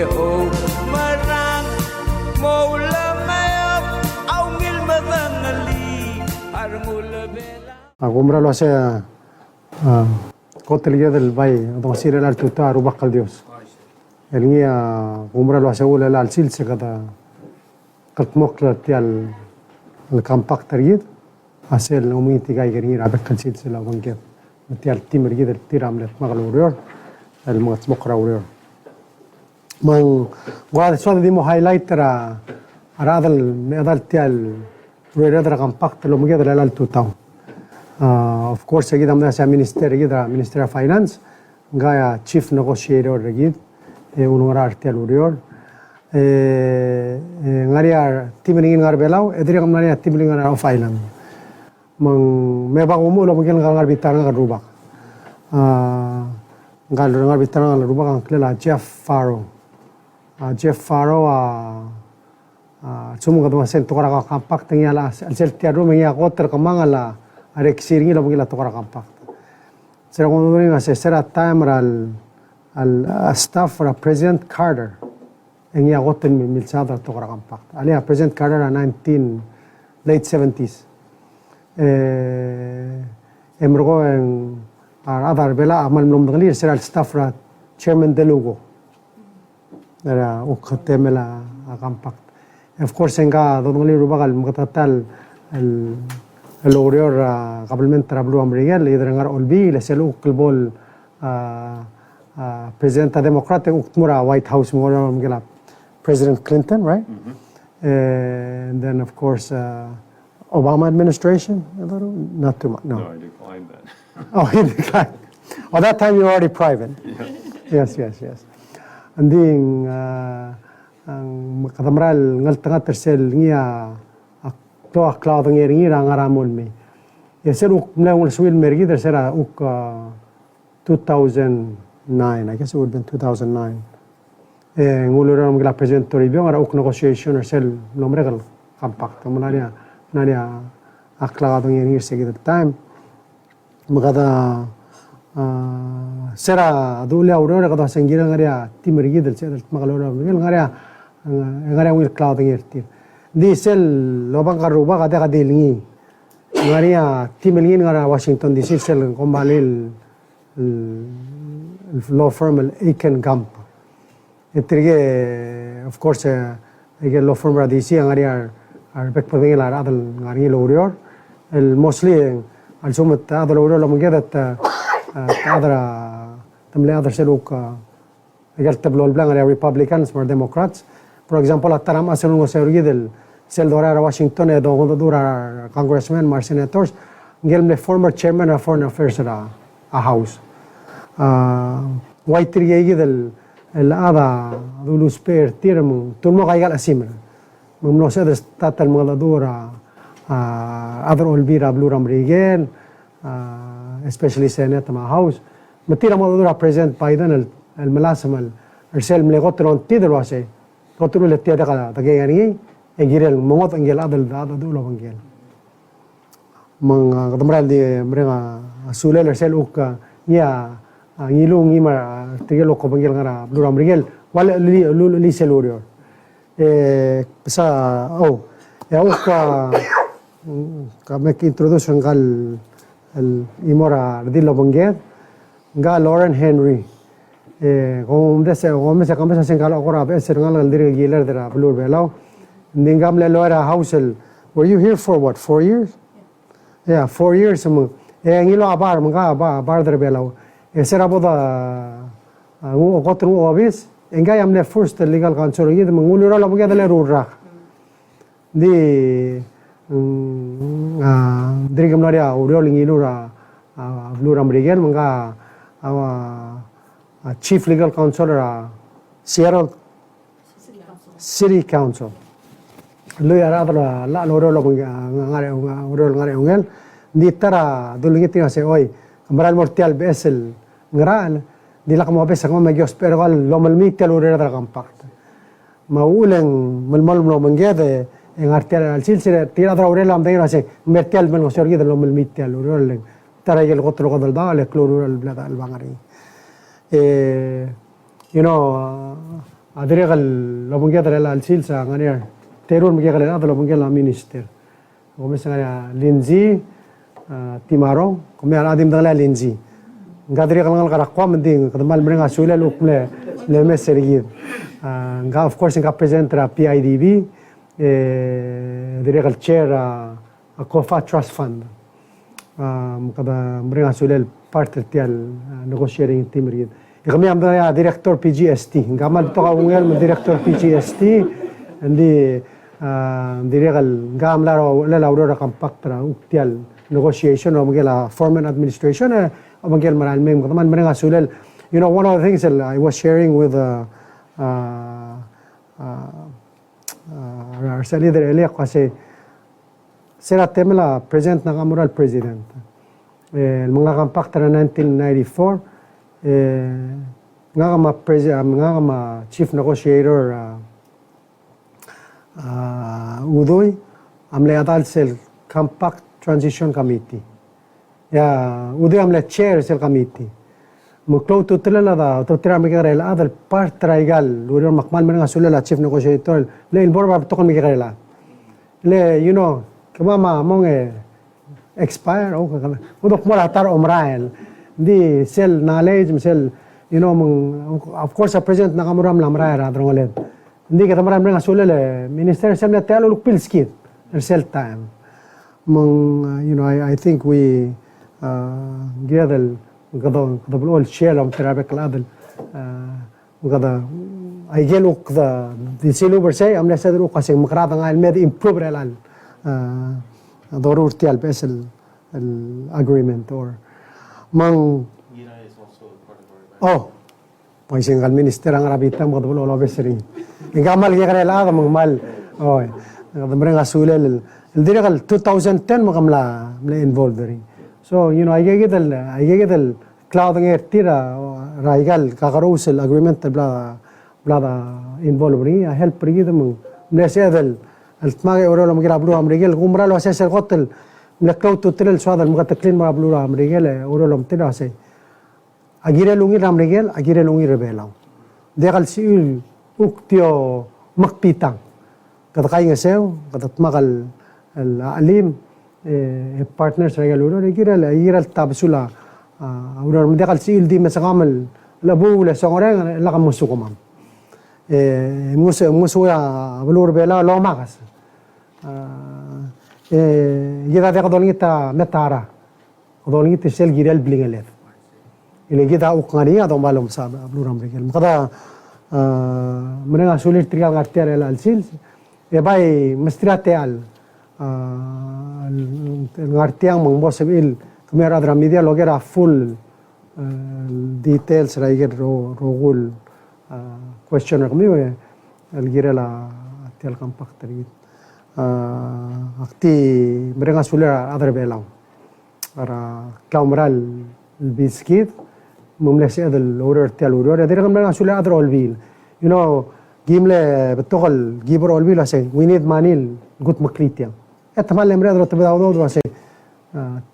o marang moula mayap au ngil madangali arngula bela Agumra lo hace cotelilla del valle, donde sirve el altuta rubakal Dios. El guía agumra lo hace ula al silse kada katmokla tial el compact rid hace el umiti gai gani rabek al silse la wanget tial tim rid el tiramlet magalurior el matsmokra urior. Man guad suada dimo highlight ra aradal medal tial ruedra compact lo mugia del altuta. Of course, seguida amda sa Minister of Finance, gaya Chief Negotiator regid, unora artial urior. Ngaria timingin ngar belau, edri ngaria timingin ngar of island. Mang meba umulo mungkin ngar bitang ngar rubak. Ngar bitang ngar rubak ang klela Jeff Farrow. Jeff Farrow sumunga duma sento kara kampak tengiala alseltia rumengia koter kamangala arek siringi lo mungkin tokara kampak. Sera ngomongin ngasih sera time al staff ra President Carter engia goten milsada tokara kampak. Alia President Carter late 70s. Emrogo en adar bela amal mlom denglir sera al staff ra Chairman Delugo. Era ukhatemela kampak. Of course enga donglir rubagal mukatatal el orior kabelment trablu amrigel idrengar olbi leselu kelbol presidenta democratic ukmura White House mora mgela President Clinton, right? And then of course Obama administration, not too much. No, I declined that. Oh, he declined. Oh, that time you were already private. Yes. And then ang katamral ngal tanga tersel ngia to cloud ngi rangaramol me yeser uk mlangul swil mergi der sera uk 2009, I guess it would have been 2009 ngulura mgla president toribio ara uk negotiation sel lomregal compact manaria aklado ngi segi the time magada sera dulia aurora kada sengira ngaria timergi del sel magalora ngaria wil cloud ngi di sel lobang karuba kada kadilingi ngaria timelingin ngara Washington DC sel kombalil law firm Aiken Gump etrige of course ege law firm ra DC ngaria arbek paging la adal ngari lorior el mostly al sumat adal lorior la mugedat adra tamle adar seluk egal tablo blanc ngaria Republicans or Democrats. For example, ataram asalun ngo sergidel sel dora Washington e do dura congressmen mar senators ngelme former chairman of foreign affairs a house white rigidel el ada dulu spare tirmu tulmo kaigal asimra mumno se tatal mga dura other olbira bluram rigel especially senate ma house matira mo dura president Biden el malasamal sel mlegotron tidro ase kotru le tiada kada tagayani egirel mongot angel adal dulo bangel mang katamral di mereka sulel sel uk nya ngilung ima tigelo ko bangel ngara bluram rigel wala li selurio sa ya uk ka mek introduction gal el imora dilo bangel gal Lauren Henry como se conversación gal okora be ser ngal dir giler dera blur belau ningam le loera housel. Were you here for what, 4 years? Yeah, 4 years ngilo abar mga bar der belau sera boda gotru obis engay amle first legal counsel yid mangulura la buga dele rura di dirigam noria uriol ngilura bluram rigel mga chief legal counselor Seattle City Council lo yara la loro lo ngare ungel di tara dulungi tinga se oi kamaral mortial besel ngran di la kamo besa kamo magyos pero gal lo malmitel ure da compact mauleng malmal lo mangede en artial al silsile tira da ure lam de se mertial men osorgi de lo malmitel ure tara el gotro godal da le cloruro al blada al bangari Adire kal lobongya dala alsil sa ngania terun mga kala ada lobongya la minister. Kome sa ngania Lindsay Timarong kome adim dala Lindsay. Ngadire kal ngal karakwa mending kadamal mrenga sula lukle le meserigid. Nga of course nga present ra PIDB dire kal chair a COFA Trust Fund. Kada mrenga sula part tial negotiating team rigid. Kami am ya director PGST. Gamal to kaungel mo director PGST. Hindi direkal gam laro laro kampaktra uktial negotiation o magela foreign administration o magel maral mem kaman menga sulel. You know, one of the things that I was sharing with our leader Elia kasi sila temela present na kamural president. Mga kampaktra 1994 nga chief negotiator Udoy amle atal sel compact transition committee ya Udoy amle chair sel committee muklo tutela da tutira mikarela adal part traigal uro makmal men ngasulala chief negotiator le inbor ba tokon mikarela le you know kama mong expire o kala udok mo latar omrael di sel knowledge sel you know of course a president nakamuram lamra ra drongoled hindi ka tamaram nga sulele minister sel na talo lukpilskit sel time you know I think we gadal gadal all share am terabek ladal gada ay geluk the silu bersay am nasadru kasi makrata nga med improve relal ضرورتي البس agreement or mang is also part of our may single minister ang rabita mo kadalo lo besering ngamal kaya kanila mang mal kadamre nga sulel direkal 2010 makamla involved rin so you know I get the cloud ng tira raigal kakarusel agreement bla involved rin help rin mo mlesedel التماغي أورو لما جرا بلوها أمريكا قمرا لو أساس القتل لكلو تطلع سواد المقتلين ما بلوها أمريكا أورو لما تلا سي أجيرا لونغي أمريكا أجيرا لونغي ربيلاو دخل سيل أكتيو مقبيتان كذا كاين سيو كذا تماغ العليم partners رجال أورو أجيرا التابسولا أورو لما دخل سيل دي مسقامل لبو لسعورين لقى مسوقهم musuya belur bela lo makas kita teka dolingita metara dolingita sel girel blingelet ini kita ukngani atau malum sa belur amrikel kada menenga sulit trial ngartiar el alsil bai mestriateal ngartiang mangbosebil kamera dra media logera full details raiger rogul questioner kami algirela tial kampak tari akti mereka suler adar belau para kamral biskit mumlesi adal order tial order ada mereka suler adar olbil you know gimle betokol gibor olbil ase we need manil gut makritiam etmal lemre adar tabawdo ase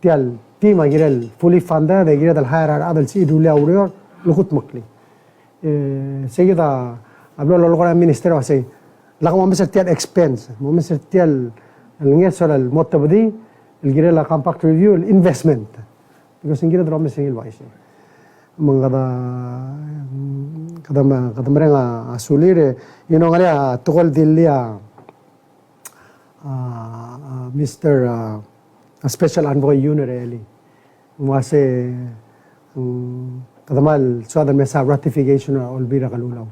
tial team agirel fully funded agirel al hire adal si dulia order lugut makli seguida habló lo logra ministerio así la como mesertial expense mo mesertial el ngeso el motabdi el gira la compact review el investment because ngira drum singil waise mangada kada merenga asulire you know ngala tokol dilia Mr. A special envoy unit really wase kadamal suada mesa ratification or olbira kalulaw.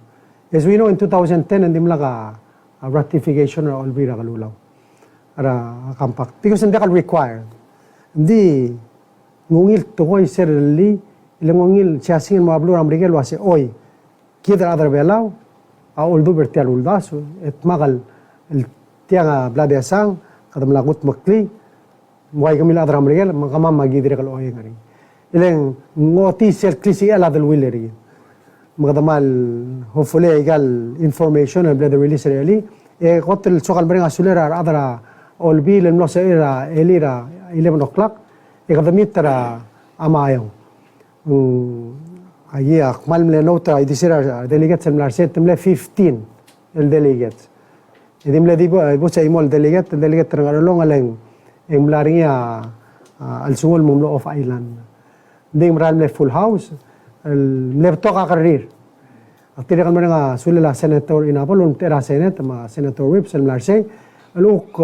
As we know in 2010 hindi mlaka ratification or olbira kalulaw. Ara compact because hindi kal required. Hindi ngungil tukoy serli ilangungil siyasingin mga blur amrigel wase oy kita adar belaw oldu bertial uldaso et magal el tianga bladesang kadam lagut makli muay kamila adar amrigel makama magidire kal oy ngari. Ilang ngoti sel klisi ala del willeri magdamal hopefully egal information and the release really hotel sokal bringa sulera adara olbil no era elira 11 o'clock kadamitra amayo Allí a mal me nota y dice delegates en la set temle 15 el delegates. Y dimle digo bos ay mol delegate trangalong aleng en mlaria al sungol mumlo of island. Ding mral full house el leptoka karir. Aktir kan mga sulila senator inapol tera senate ma senator whips el mlarse luk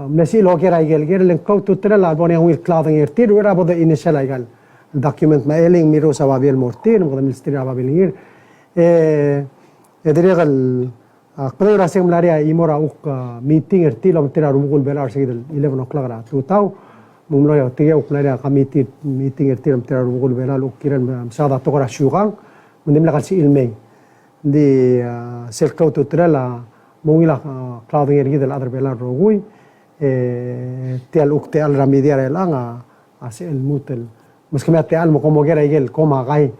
mesi lo kera igel len kau tutra la boni ang wil clothing ertir ura bodo initial igal document ma eling miro sa babil mortir mo ministry babil ngir edregal akpre rasem mlaria imora uk meeting ertil tera rumugul belar sigil 11 o'clock ra tutau mumlo ya tiga uk mlaria committee meeting ertil tera rumugul belar uk kiran sada tokora shugang mundim la kalsi ilmei di sel kau tutra la mungila clothing ergi del other belar rogui tial uk tial ramidiar elanga as el mutel Meski tial mo como gera igel koma gai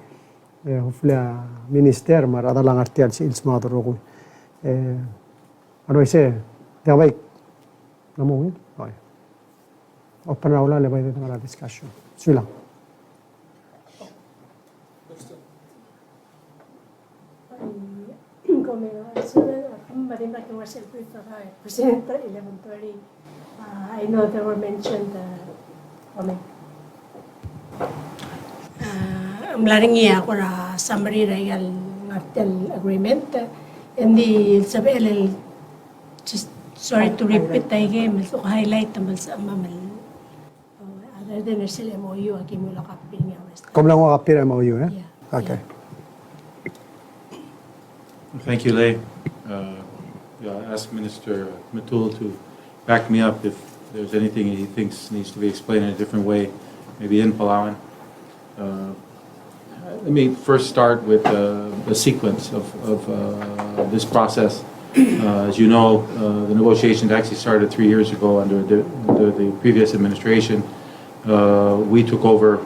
hofla minister mar adalang artial si ilsma rogo ano ise tawai namo oi open aula le vai de la discussion sila President 11:30. I know there were mentioned mlaringi ako ra summary regal ngartel agreement and the sabel just sorry to repeat again to highlight tamal sa mamal other than sila MOU akim wala kapil nga kom lang ko kapir MOU yeah. Okay Thank you, Lei. I'll ask Minister Matul to back me up if there's anything he thinks needs to be explained in a different way, maybe in Palawan. Let me first start with the sequence of this process. As you know, the negotiations actually started 3 years ago under the previous administration. We took over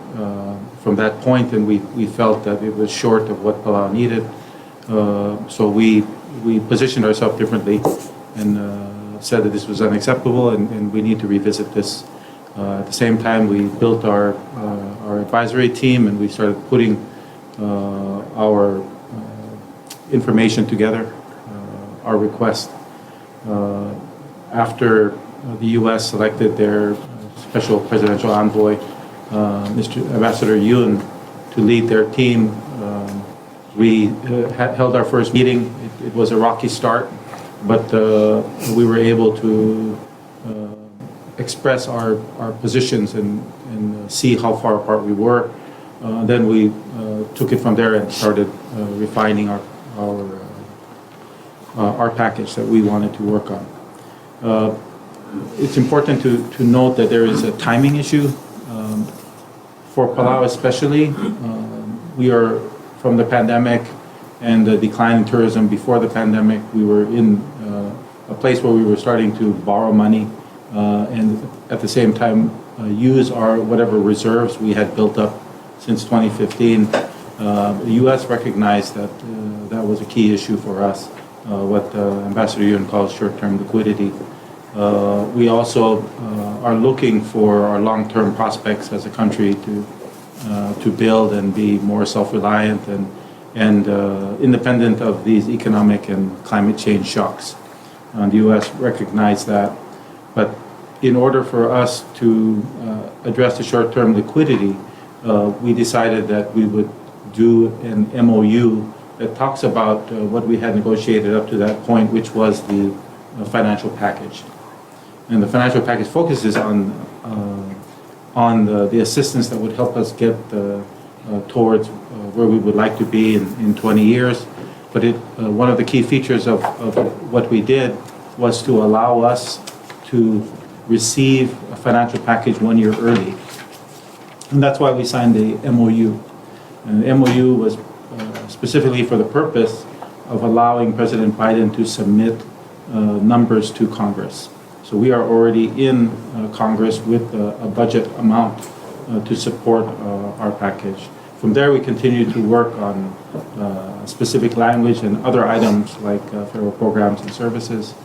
from that point, and we felt that it was short of what Palau needed. So we positioned ourselves differently and said that this was unacceptable and we need to revisit this. At the same time, we built our advisory team and we started putting our information together, our request. After the U.S. selected their special presidential envoy, Mr. Ambassador Yun, to lead their team, we held our first meeting. It was a rocky start, but we were able to express our positions and see how far apart we were. Then we took it from there and started refining our package that we wanted to work on. It's important to note that there is a timing issue. For Palau especially, we are from the pandemic and the decline in tourism before the pandemic, we were in a place where we were starting to borrow money and at the same time use our whatever reserves we had built up since 2015. The U.S. recognized that that was a key issue for us, what Ambassador Yun calls short-term liquidity. We also are looking for our long-term prospects as a country to build and be more self-reliant and independent of these economic and climate change shocks. The U.S. recognized that, but in order for us to address the short-term liquidity, we decided that we would do an MOU that talks about what we had negotiated up to that point, which was the financial package. And the financial package focuses on the assistance that would help us get towards where we would like to be in 20 years. But one of the key features of what we did was to allow us to receive a financial package 1 year early. And that's why we signed the MOU. And the MOU was specifically for the purpose of allowing President Biden to submit numbers to Congress. So we are already in Congress with a budget amount to support our package. From there, we continue to work on specific language and other items like federal programs and services,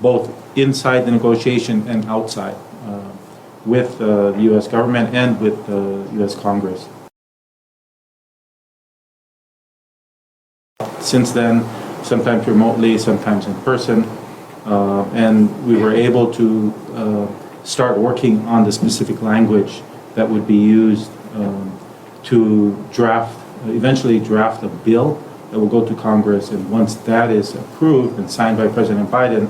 both inside the negotiation and outside with the U.S. government and with the U.S. Congress. since then, sometimes remotely, sometimes in person. And we were able to start working on the specific language that would be used to eventually draft a bill that will go to Congress. And once that is approved and signed by President Biden,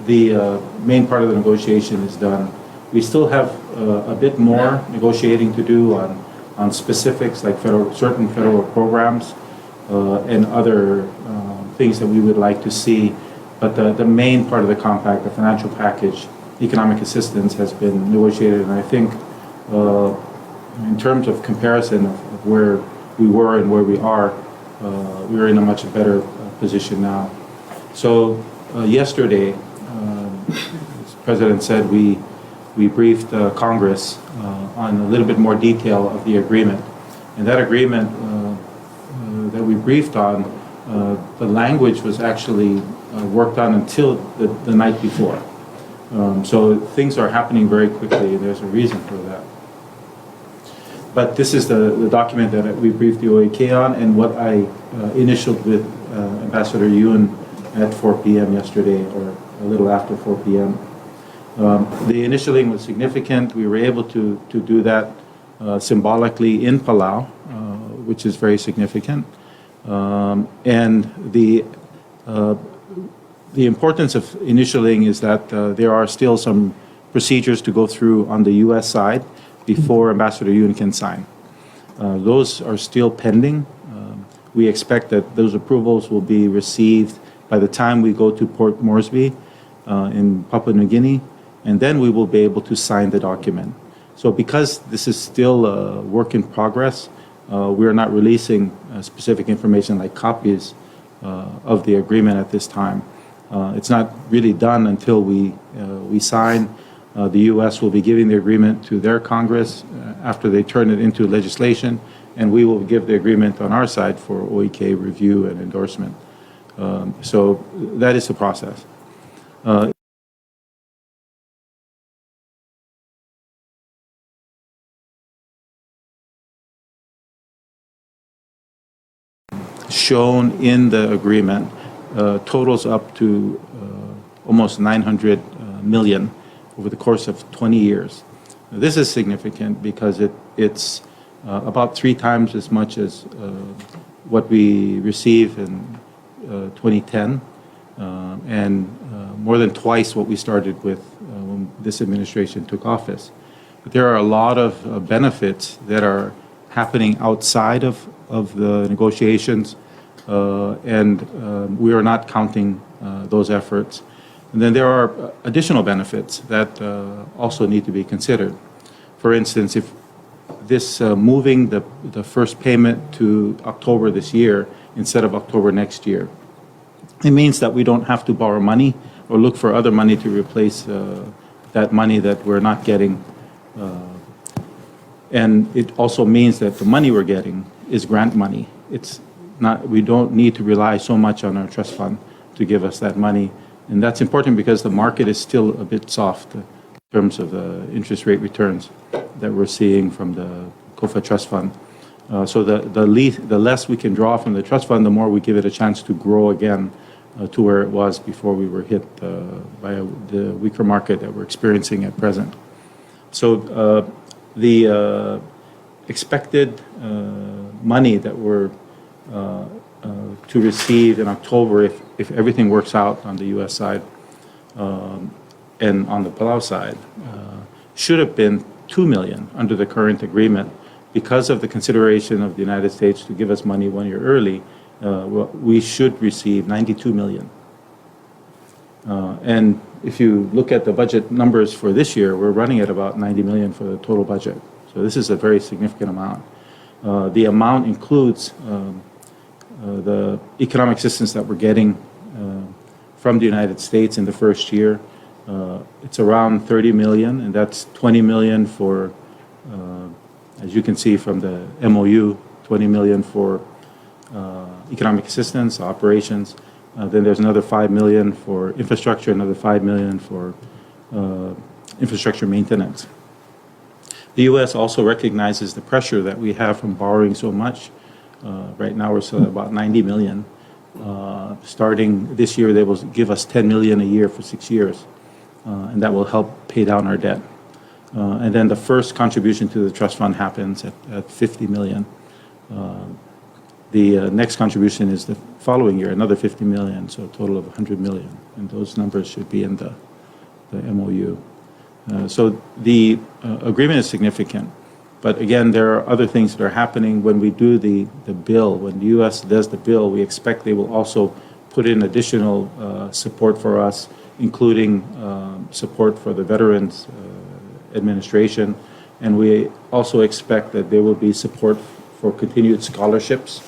the main part of the negotiation is done. We still have a bit more negotiating to do on specifics like certain federal programs and other things that we would like to see. But the main part of the compact, the financial package, economic assistance, has been negotiated. And I think in terms of comparison of where we were and where we are, we're in a much better position now. So yesterday, as the President said, we briefed Congress on a little bit more detail of the agreement. And that agreement that we briefed on, the language was actually worked on until the night before. So things are happening very quickly, and there's a reason for that. But this is the document that we briefed the OAK on, and what I initialed with Ambassador Yoon at 4 p.m. yesterday, or a little after 4 p.m. The initialing was significant. We were able to do that symbolically in Palau, which is very significant. And the importance of initialing is that there are still some procedures to go through on the U.S. side before Ambassador Yoon can sign. Those are still pending. We expect that those approvals will be received by the time we go to Port Moresby in Papua New Guinea, and then we will be able to sign the document. So because this is still a work in progress, we are not releasing specific information like copies of the agreement at this time. It's not really done until we sign. The U.S. will be giving the agreement to their Congress after they turn it into legislation, and we will give the agreement on our side for OEK review and endorsement. So that is the process. Shown in the agreement totals up to almost 900 million over the course of 20 years. This is significant because it's about 3 times as much as what we received in 2010 and more than twice what we started with when this administration took office. But there are a lot of benefits that are happening outside of the negotiations, and we are not counting those efforts. And then there are additional benefits that also need to be considered. For instance, if this moving the first payment to October this year instead of October next year, it means that we don't have to borrow money or look for other money to replace that money that we're not getting. And it also means that the money we're getting is grant money. It's not, we don't need to rely so much on our trust fund to give us that money. And that's important because the market is still a bit soft in terms of the interest rate returns that we're seeing from the COFA trust fund. So the less we can draw from the trust fund, the more we give it a chance to grow again to where it was before we were hit by the weaker market that we're experiencing at present. So the expected money that we're to receive in October, if everything works out on the U.S. side and on the Palau side, should have been $2 million under the current agreement. Because of the consideration of the United States to give us money 1 year early, we should receive $92 million. And if you look at the budget numbers for this year, we're running at about $90 million for the total budget. So this is a very significant amount. The amount includes the economic assistance that we're getting from the United States in the first year. It's around $30 million, and that's $20 million for, as you can see from the MOU, $20 million for economic assistance, operations. Then there's another $5 million for infrastructure, another $5 million for infrastructure maintenance. The U.S. also recognizes the pressure that we have from borrowing so much Right now, we're still at about 90 million. Starting this year, they will give us 10 million a year for 6 years, and that will help pay down our debt. And then the first contribution to the trust fund happens at 50 million. The next contribution is the following year, another 50 million, so a total of 100 million. And those numbers should be in the MOU. So the agreement is significant. But again, there are other things that are happening when we do the bill. When the U.S. does the bill, we expect they will also put in additional support for us, including support for the Veterans Administration. And we also expect that there will be support for continued scholarships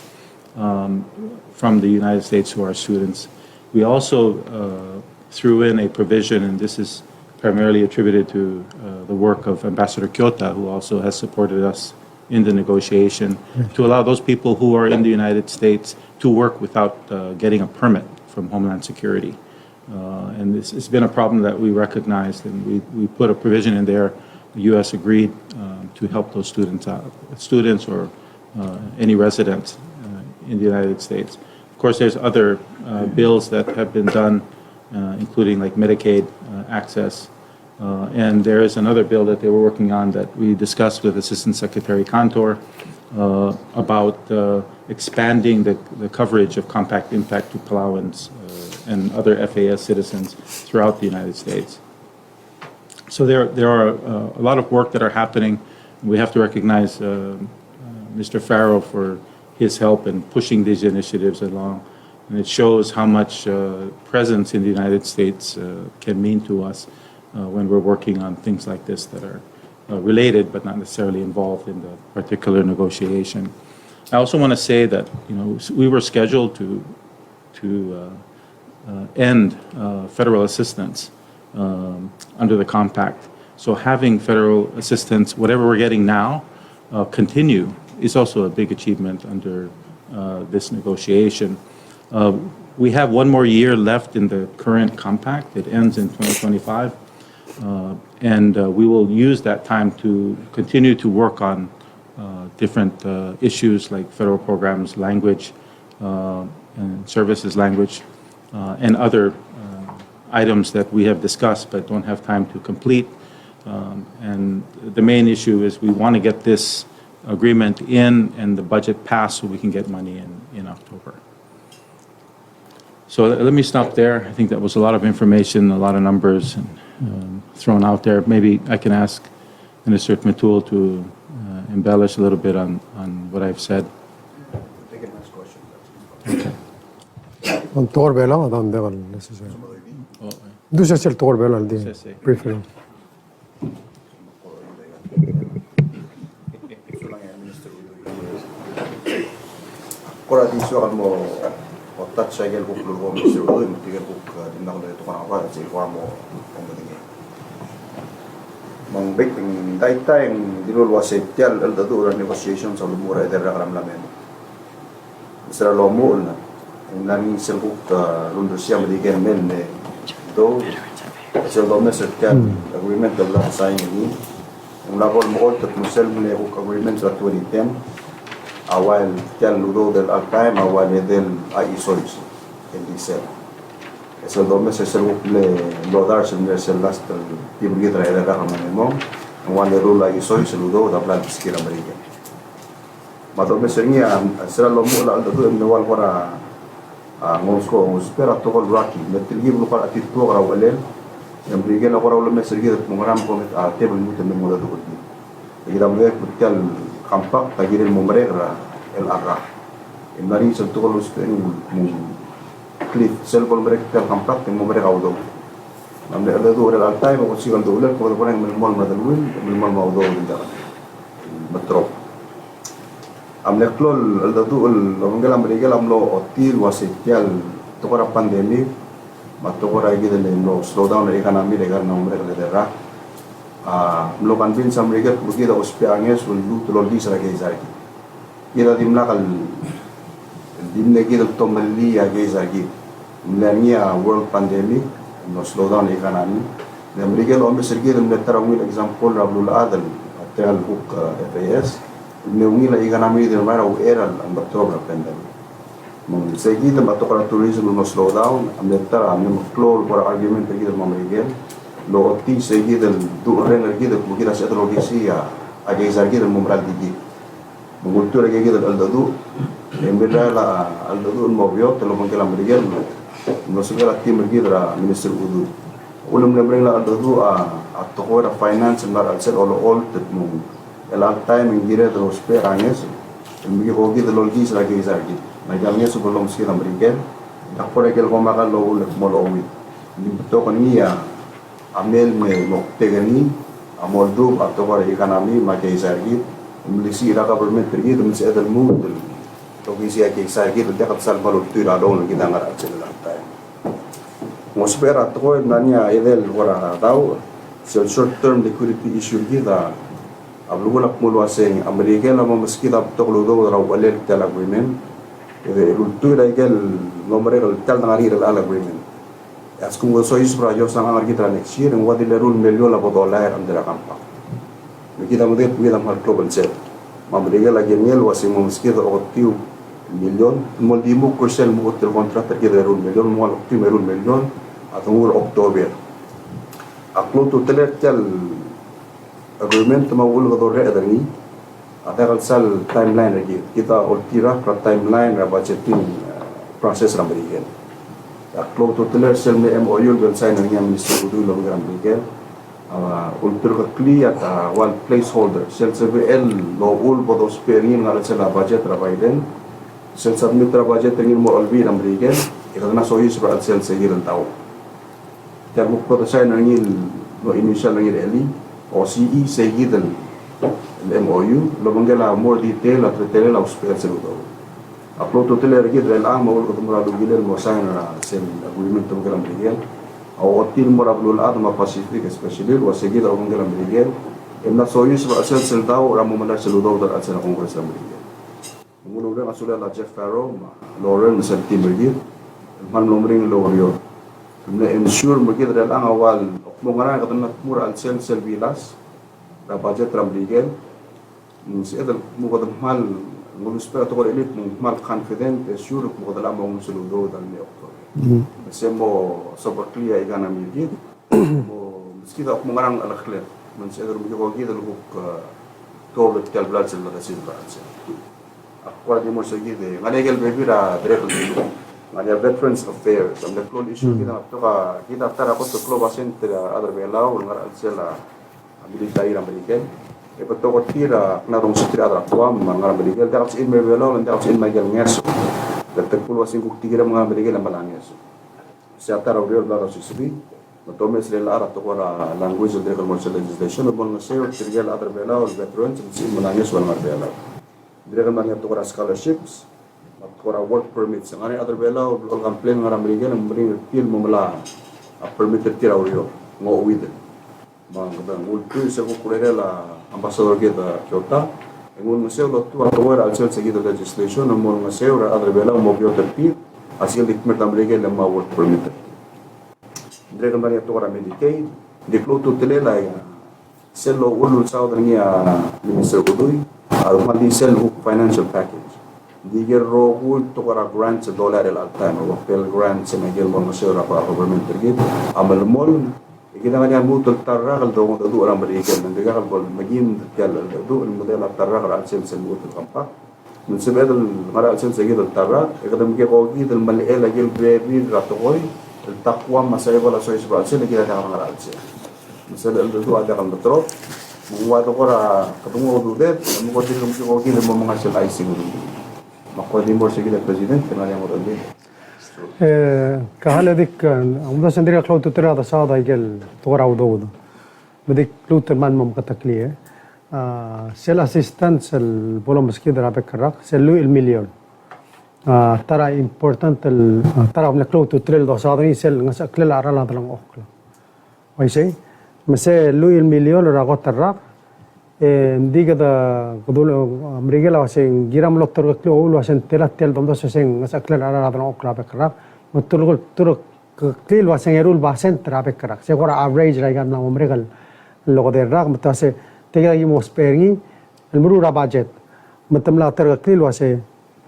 from the United States to our students. We also threw in a provision, and this is primarily attributed to the work of Ambassador Kyota, who also has supported us in the negotiation, to allow those people who are in the United States to work without getting a permit from Homeland Security. And this has been a problem that we recognized, and we put a provision in there. The U.S. agreed to help those students or any residents in the United States. Of course, there's other bills that have been done, including like Medicaid access. And there is another bill that they were working on that we discussed with Assistant Secretary Cantor about expanding the coverage of compact impact to Palauans and other FAS citizens throughout the United States. So there are a lot of work that are happening. We have to recognize Mr. Farrow for his help in pushing these initiatives along. And it shows how much presence in the United States can mean to us when we're working on things like this that are related but not necessarily involved in the particular negotiation. I also want to say that we were scheduled to end federal assistance under the compact. So having federal assistance, whatever we're getting now, continue is also a big achievement under this negotiation. We have one more year left in the current compact. It ends in 2025. And we will use that time to continue to work on different issues like federal programs, language, and services language, and other items that we have discussed but don't have time to complete. And the main issue is we want to get this agreement in and the budget passed so we can get money in October. So let me stop there. I think that was a lot of information, a lot of numbers thrown out there. Maybe I can ask Minister Matul to embellish a little bit on what I've said. Take a next question. Okay. On Torbella, madame de necessaire. D'où c'est le Torbella, le briefing. Kora di suara mo otat saya gel buk lulu mo suara mo tiga buk di nak le tukang apa sih kora mo pentingnya. Mengbek dai di luar setiap el dadu orang negotiation selalu murah dari rakyat lamen. Misalnya lomo na, nani selbuk Indonesia mendikar men do selalu setiap agreement dalam sign ini. Melakukan mohon untuk musel menemukan agreement surat 2010. Awal tial ludo del altaim awal del aisois el diesel eso dome se servo le lodar se me se last tipo que traer la rama memo awal de rula aisois se ludo da plan skira america madome sernia será lo mo la do me wal para ngosco espera todo el raki metil gibi para atitu para walen yang brigen para lo me sergi de program ko a table mutu me moda do kita melihat betul kampak tagir el mombrera el arra el mari se todo los cliff sel mombrera kampak el mombrera audo namle el do el altai mo si gal do le ko ko nang mol madalwin mol maudo da metro amle klol el do el ngel amrigel amlo otil wasitial to kora pandemic matokora gidel no slow down el economy de gar nombre de ra melakukan bin samrigat begitu ospiangnya sulu tulol di sarage zaki kita dimnakal dimne kita tomeli age zaki melania world pandemic no slow down economy dan mereka lo ambil sergi dan meterangin example rabul adal tel hook FAS neungi la economy del mara u era ang bato ra pandemic mong segi de bato para tourism no slow down am letter am no flow para argument pergi del mamrigel lo otti segi del du ren pergi del bugira sa logisi ya aga isargi del mumral digi mengultur pergi del aldadu embela la aldadu mobio telo mangkela mamrigel no segala tim pergi dra minister udu ulum lemreng la aldadu a tokora finance nar al ser all tet mong elak time in gira de los peranges mi hogi de lolgi sa ge zargi na jamnya su bolom ski namriken dak pore kel goma ka lo ul mo lo wi ni to kon ya amel me mo tegani amol du atto gore economy ma ge zargi milisi ira government pergi dum se edel mu to gi sia ge zargi de kat sal balul tu ra do ngi dangar al ser time mo spera to nanya edel ora dau short term liquidity issue gi da ablugunak mulwaseng Amerika na mamaskit ab tokludo raw walel tal agreement ultu da igel nomere tal ngari al agreement as kung so is prajo sang ngar kita next year ng wadi lerul milyon la $1 ang dira kampa kita mo det wilam hal global set Amerika lagi ngel waseng mamaskit o tiu milyon mo di mo kursel mo hotel contract kita lerul milyon mo tiu lerul milyon atong October aklo to telet tal agreement mawul gadore adani atakal sal timeline lagi kita ultira pra timeline ra budgeting process ramrigen aklo to teler sel me MOU bel sign ng minister udu lo ramrigen ultir ka clear at one placeholder sel CBL lo ul bodos perin ngal sel budget ra Biden sel submit ra budget ngin mo albi ramrigen ita na soyis pra sel segiran tao termo ko sign ngin no initial ngin eli OCE seguir el MOU lo mangala more detail at retail la hospital seludo upload hotel ergi del am mo ko tumra do gilen mo sign sen agreement to galam rigel au hotel mo rabul adma pacific especially wa seguir lo galam rigel emna soyus ba sel sel daw ramu mandar seludo dar at sen Congressional rigel mulo ren asula la Jeff Farrow Lauren sen tim rigel man lo mring lo rio na ensure mo gid del ang awal mo ngara ka tan mura al sel vilas da budget ram rigel si edel mo ko mal mo spera to ko elite mo mal confident sure mo ko dala mo suludo dal ni oktober semo super clear igana mi gid mo skida mo ngara al khler man si edel mo ko gid al ko to tel blad sel da sil blad sel akwa di mo sagid nganegel bebira direct Manya Veterans Affairs, ang naklol issue kita tara ko to club center other belaw ngar sela military American e pato ko tira na rong sitra adra kwam ngar American dapat in belaw and dapat in magal ngeso dapat pulo sing ko tira mga American ang balanges sa tara real la sisbi matome sila ara to ra language of the commercial legislation bon na seo tira other belaw veterans in balanges wal ngar belaw dire man to ra scholarships kora work permits ang other belaw ol complain ng American ang bring feel mo mala a permitted tira uriyo ngo with bang kadang ultu sa ko kurela ambassador kita Kyoto ngun museo lo tu atawar al sel seguido legislation ng mo museo ra other belaw mo byo terpit asil dikmet American ang work permitted dire kan bani to kora Medicaid diklo tu telela selo ulul south niya minister Udoy al mali sel financial package Diger rogul to kara grants $1 al time o pel grants na gel mo sa pa government tergit amal mol igina nga mutol tarra kal do do ram balikan ndiga kal bol magin kal do el model tarra kal sel sel mutol kampa من سبب المرأة سيد الترى يقدم كي قوي دل ملئ لجل بيبي راتقوي التقوى مسائل ولا شيء سبعة سنة كده تعمل على الشيء مثلا الدكتور ada kan betul membuat orang ketemu udah mengkodin mungkin qawgi dil mengasil icing مقدم مرشد البريزيدنت كمان يا مرادي كهلا ديك عمدا سندري كلو تترا هذا صاد هيكل تورا ودود بدك كلو تمان ممكتكليه سيل اسيستنس البولو مسكيد رابك كراك سيلو المليون ترى امبورتانت ترى من كلو تتريل دو صادني سيل ناس كل على لا دلان اوكلا ويسي مسه لو المليون راغو تراك ndi kada kadul Amerika la waseng giram loktor klo ul wasen telat tel domdo seseng ngasakler ara radana okra bekrak mutul tur klil waseng erul basen tra bekrak se gora average raigan na Amerika logo de rak mutase tega yi mospergi el muru ra budget matamla terga klil wase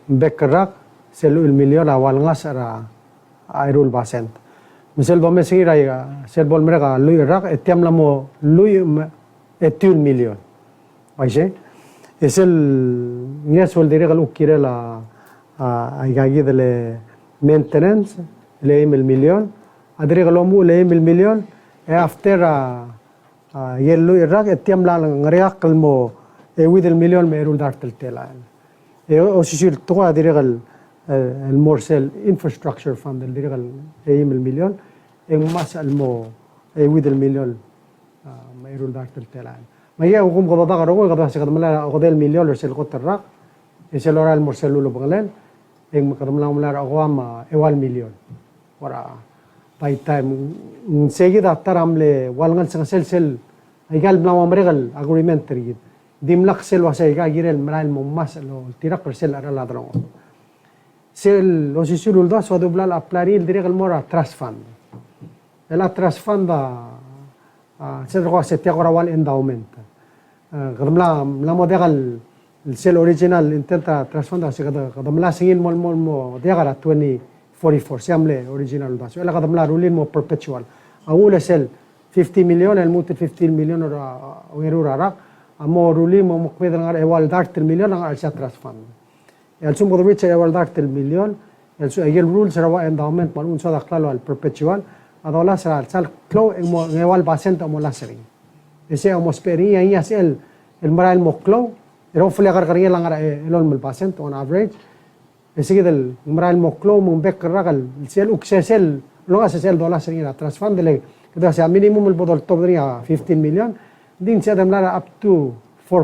bekkerak sel il milyon awal ngas ara airul basent misal bome singira ya sel bol mereka lui rak etiam lamo lui etul milyon aise esel nges wal dire gal ukire la ay gagi dele maintenance le mil milyon adire galomu le mil milyon after yellu rak etiam la ngariak kalmo with el milyon merul dartel telan o sisir to adire gal المورسل انفراستراكشر فاند اللي رجال ايم المليون ماس المو ويد المليون ما يرول دارت التلان ما هي وقوم قضاء غرو قضاء سقدم لا قضاء المليون رسل قط الرق يسال ورا المرسل لو بغلن ام قدم لا ملا اقوام ايوال مليون ورا باي تايم نسيجي دا ترام ل والغل سلسل ايقال بلا مرغل اغريمنت تريد ديم لقسل وسيغا غيرل مرايل مماس لو تيرق رسل ارا لا درو سيل لو سيسول دا سو دوبلا لا بلاريل ديريغ المورا تراست فاند لا تراست فاند سيل رو سيتي غورا وال انداومنت قدم لا موديغال السيل اوريجينال انتنتا تراست فاند سي قدم لا سين مول ديغارا 2044 سيامله اوريجينال دا سو لا قدم لا رولين مو بيربيتوال اول سيل 50 مليون الموت 15 مليون ويرو راك امو رولين مو مقبل نغار ايوال دارت المليون على تراست فاند السوم قدرت سيوال دارت المليون السو ايل رول سروا انداومنت مالون سو دخلوا على البربيتوال هذول سال كلو ايوال باسنت امو لاسري ese amo speria y el المرايل مكلو يروفلي غرغريه لانغرا الون من الباسنت اون افريج ese كده المرايل مكلو من بك الرجل سيل اوكسيل لو اسيل دولار سرينا ترانسفاند لي كده سي مينيموم البدل تبريا 15 مليون دين سيدم لا اب تو 4%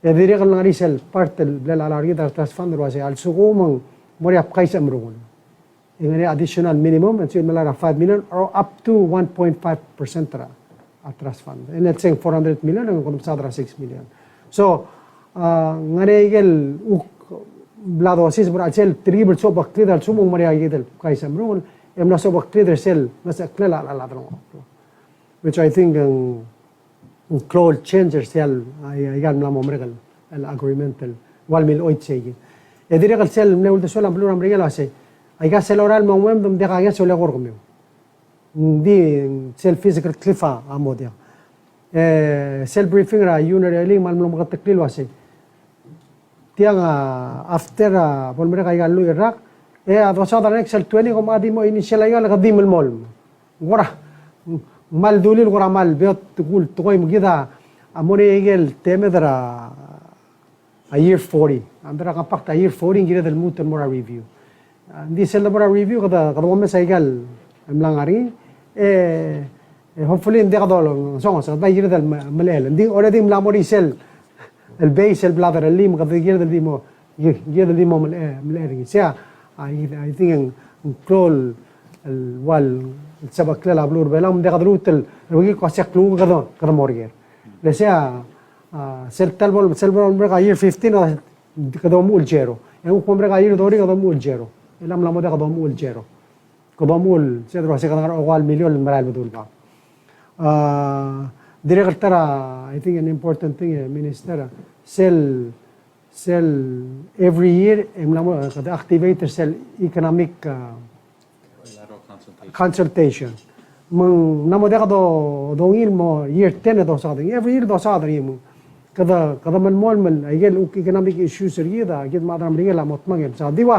يدير غل نغريسل بارت بلا على ريد ترانسفاند رواسي على سوق من مريا بقيس امرون يعني additional minimum and so ملا 5 million or up to 1.5% ترى trust fund and let's say 400 million and كم صادرة 6 million so نغريجل بلا دوسيس برأسل تريبل سو بكتير سو مريا يدل بقيس امرون امنا سو بكتير سيل بس كلا على which I think close changes سيل يقال ملا ممرقل الagreement والميل اويت سيجي يدير قال سيل من ولد سولا بلور امريكا لاسي ايقال سيل اورال موم دم دقا يا سولا غورغميو دي سيل فيزيكال كليفا اموديا سيل بريفينغ را يونر الي مال ملو مغت تقليل واسي تياغا افتر بولمريكا يقال لو يراك ادو صادر اكسل 20 كم ادي مو انيشال يقال قديم المول ورا مال دوليل ورا مال بيوت تقول تقويم كده اموري يقال تيمدرا a year 40 andra kapak a year 40 gira del mutan mora review di sel mora review kada mo sa igal amlangari hopefully indi kadol songo sa ba gira del malel di already mlamori sel el base el bladder el lim kada gira del dimo maleri sia I think control el wal sabak la blur belam de kadrut el wigi ko seklu kada morger le sia سيل مرة غير 15 كدوم مول جيرو يعني كم مرة غير دوري كدوم مول جيرو إلا ملا مده كدوم مول جيرو كدوم مول سيد روسي كدوم أقوال مليون المرايل بدول بعض ديريغ ترى I think an important thing minister sell every year ملا كده activate sell economic consultation من نمو ده كده دوين مو year 10 ده صادق every year ده صادق يمو كذا من مول من ايجل ايكونوميك ايشوز ريدا جد ما ادري لا مطمئن صادوا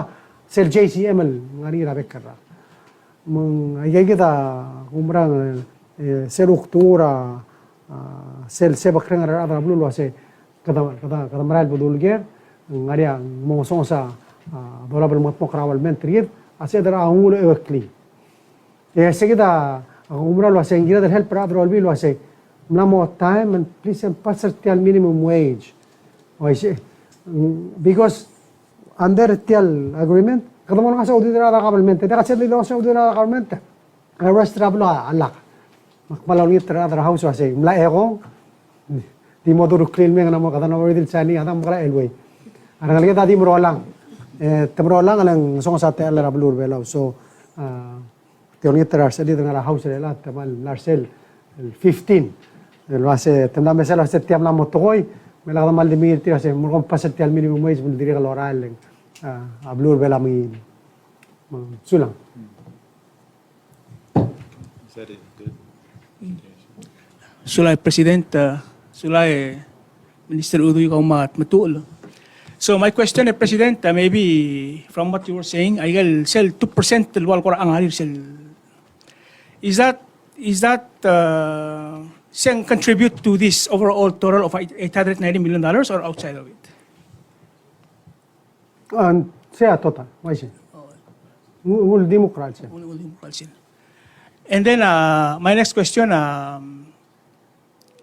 سيل جي سي ام غاريرا بكرا من ايجل كده عمره سيل اكتورا سيل سبكرن هذا بلو واسه كذا مرال بدول غير غاريا موسونسا دولا بالمطمئن راول من تريد اسيدرا اول اوكلي كده عمره واسه انجيل ده هيلب رادر والبيل واسه no more time and please passer till minimum wage because under till agreement kada mo nga Saudi dira government da kasi dilo Saudi dira government arrest rablo ala makpalaw ni tra dra house wase mla ego di modo clean me na mo kada no dil sani adam kala elway arang liga tadi mrolang temrolang alang song sa te ala rablur belaw so teoria tra sa di dra house la tamal larsel 15 el base tendam mesela se tiam la motoy May lang mal dimir ti kasi mo kung pasat ti minimum wage mo diri ka loral lang. Ablur bela mi sulang. Is that it? Good? Sulay President, Sulay Minister Udoy Kaumat Matul. So my question, President, maybe from what you were saying, I will sell 2% wal ko ang halir sell. Is that saying contribute to this overall total of $890 million or outside of it? Siya total, why siya? Ul Democrat siya. And then my next question,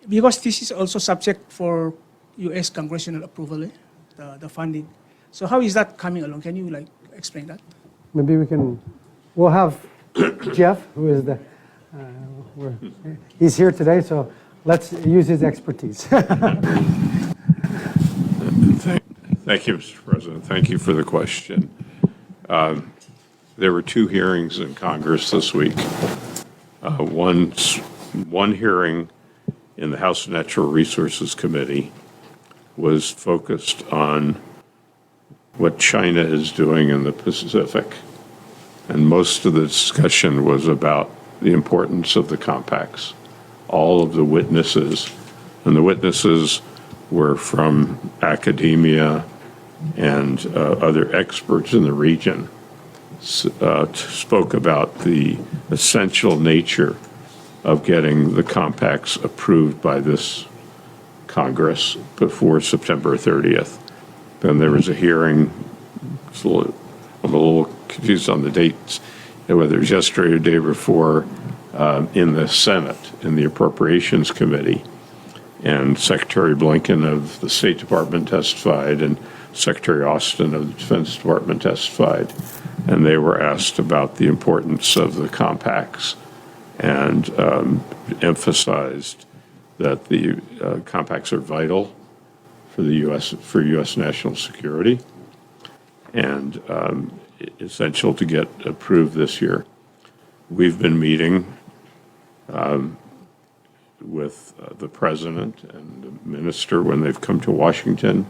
because this is also subject for U.S. Congressional approval, the funding. So how is that coming along? Can you explain that? Maybe we'll have Jeff, who is he's here today, so let's use his expertise. Thank you, Mr. President. Thank you for the question. There were two hearings in Congress this week. One hearing in the House Natural Resources Committee was focused on what China is doing in the Pacific. And most of the discussion was about the importance of the compacts. All of the witnesses, and the witnesses were from academia and other experts in the region, spoke about the essential nature of getting the compacts approved by this Congress before September 30th. Then there was a hearing, I'm a little confused on the dates, whether it was yesterday or the day before, in the Senate, in the Appropriations Committee. And Secretary Blinken of the State Department testified, and Secretary Austin of the Defense Department testified. And they were asked about the importance of the compacts and emphasized that the compacts are vital for the U.S. national security and essential to get approved this year. We've been meeting with the president and the minister when they've come to Washington,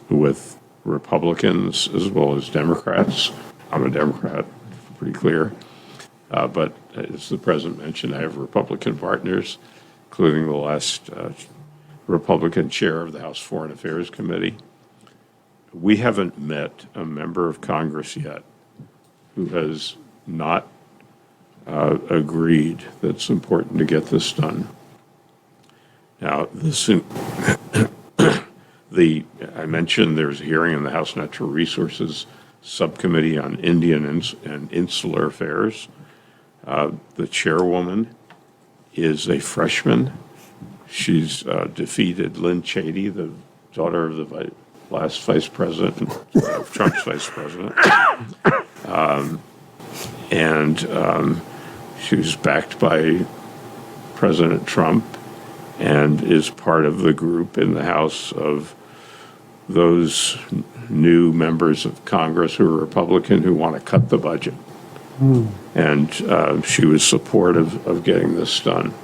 with Republicans as well as Democrats. I'm a Democrat, pretty clear. But as the president mentioned, I have Republican partners, including the last Republican chair of the House Foreign Affairs Committee. We haven't met a member of Congress yet who has not agreed that it's important to get this done. Now, I mentioned there's a hearing in the House Natural Resources Subcommittee on Indian and Insular Affairs. The chairwoman is a freshman. She's defeated Lynn Chady, the daughter of the last vice president, Trump's vice president. And she was backed by President Trump and is part of the group in the House of those new members of Congress who are Republican who want to cut the budget. And she was supportive of getting this done.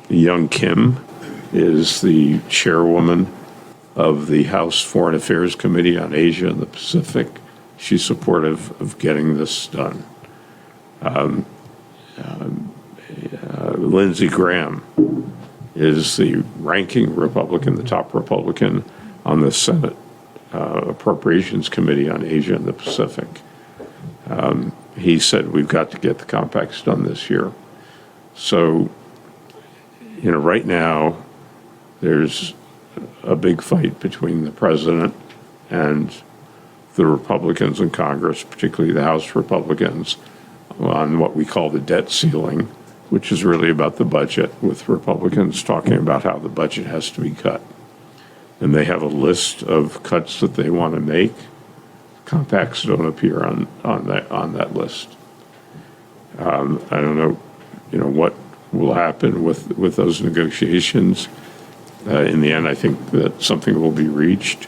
Young Kim is the chairwoman of the House Foreign Affairs Committee on Asia and the Pacific. She's supportive of getting this done. Lindsey Graham is the ranking Republican, the top Republican on the Senate Appropriations Committee on Asia and the Pacific. He said we've got to get the compacts done this year. So, right now, there's a big fight between the president and the Republicans in Congress, particularly the House Republicans, on what we call the debt ceiling, which is really about the budget, with Republicans talking about how the budget has to be cut. And they have a list of cuts that they want to make. Compacts don't appear on that list. I don't know, what will happen with those negotiations. In the end, I think that something will be reached.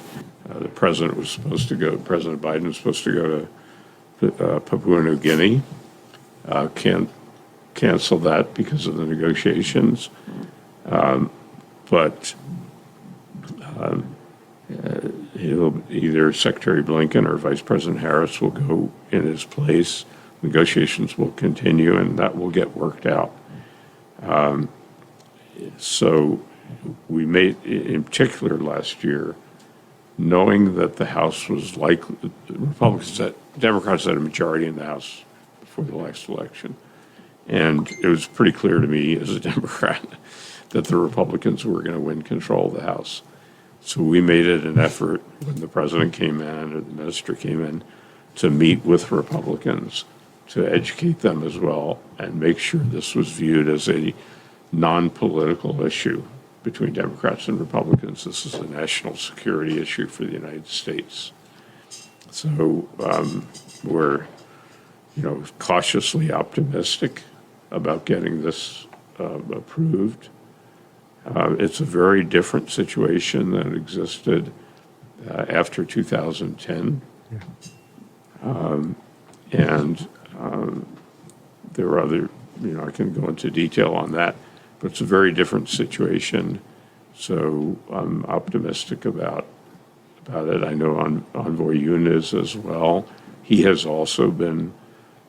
President Biden was supposed to go to Papua New Guinea. Can't cancel that because of the negotiations. but either Secretary Blinken or Vice President Harris will go in his place. Negotiations will continue, and that will get worked out. So we made, in particular last year, knowing that the House was likely, Democrats had a majority in the House before the last election. And it was pretty clear to me as a Democrat that the Republicans were going to win control of the House. So we made it an effort when the president came in or the minister came in to meet with Republicans, to educate them as well, and make sure this was viewed as a non-political issue between Democrats and Republicans. This is a national security issue for the United States. So we're, cautiously optimistic about getting this approved. It's a very different situation than existed after 2010. And there are other, I can go into detail on that, but it's a very different situation. So I'm optimistic about it. I know Envoy Yoon is as well. He has also been,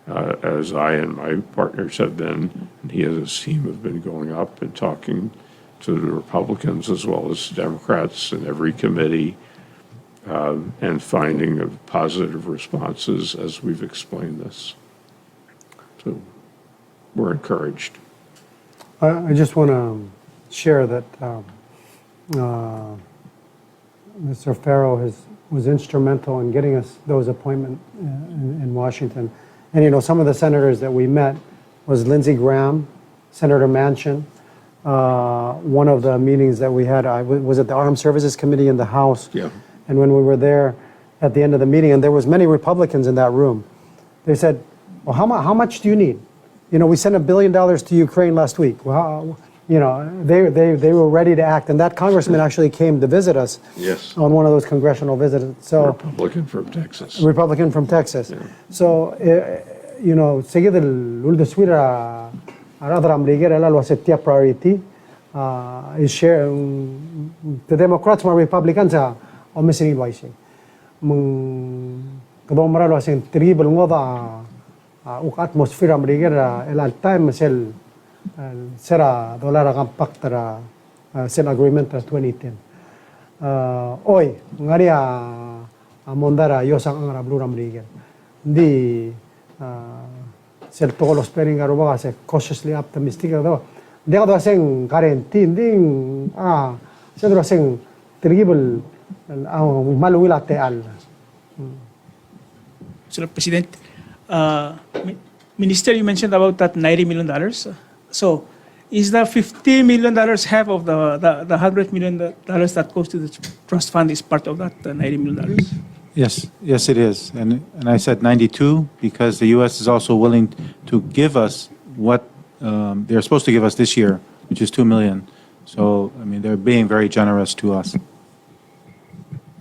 as I and my partners have been, and he and his team have been going up and talking to the Republicans as well as Democrats in every committee, and finding positive responses as we've explained this. So we're encouraged. I just want to share that Mr. Farrow was instrumental in getting us those appointments in Washington. And, some of the senators that we met was Lindsey Graham, Senator Manchin. One of the meetings that we had, I was at the Armed Services Committee in the House. Yeah. And when we were there at the end of the meeting, and there was many Republicans in that room, they said, well, how much do you need? We sent $1 billion to Ukraine last week. Well, they were ready to act. And that congressman actually came to visit us. Yes. On one of those congressional visits. So Republican from Texas. Republican from Texas. Yeah. So, sige del ulde swira another American la lo setia priority is share the Democrats ma Republicans o mesini waisi. Mung kadomara lo sen terrible ngoda uk atmosphere American el time sel sera dollar ang paktara sel agreement 2010. Hoy ngaria mondara yosang ang blue American. Di sel todos los pering aruba se cautiously optimistic do. Dia do sing guarantee ding se do sing terrible ang maluwila te al. Sir President, Minister, you mentioned about that $90 million. So, is the $50 million half of the $100 million that goes to the trust fund is part of that $90 million? Yes, it is. And I said 92 because the U.S. is also willing to give us what they're supposed to give us this year, which is $2 million. So, they're being very generous to us.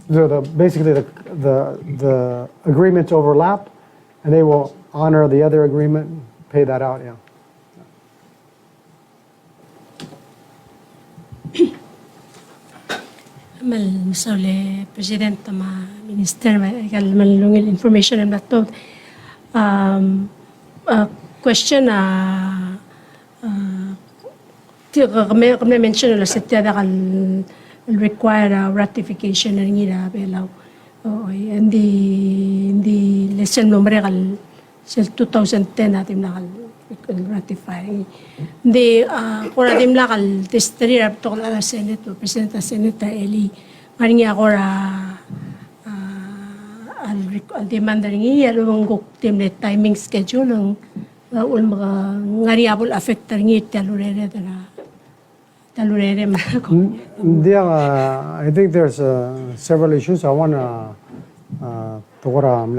So basically the agreements overlap, and they will honor the other agreement, pay that out, yeah. Mal President ma Minister malungil information am nato question kami mention la setya da require ratification na ngira belaw and the lesson nombre kal sel 2010 natin nakal ratify. Hindi, kung natin lakal, testari rap to kala Senate, President Senate Eli, maring ako al demand rin iya, lumang guktim na timing schedule, ang mga ngariabol affect rin iya, talurere man ako. I think there's several issues. I want to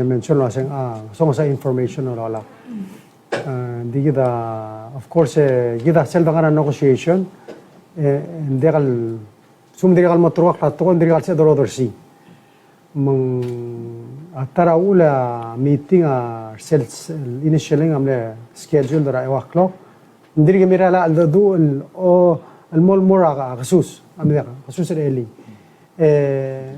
mention sa information or all. Di kita, of course, kita selva nga na negotiation, hindi kal motruak na tukon, hindi kal sa dolodorsi. Atara ula meeting initially ngamle schedule dara 8 o'clock. Hindi kami rala al mol mora kasus. amida khusus eli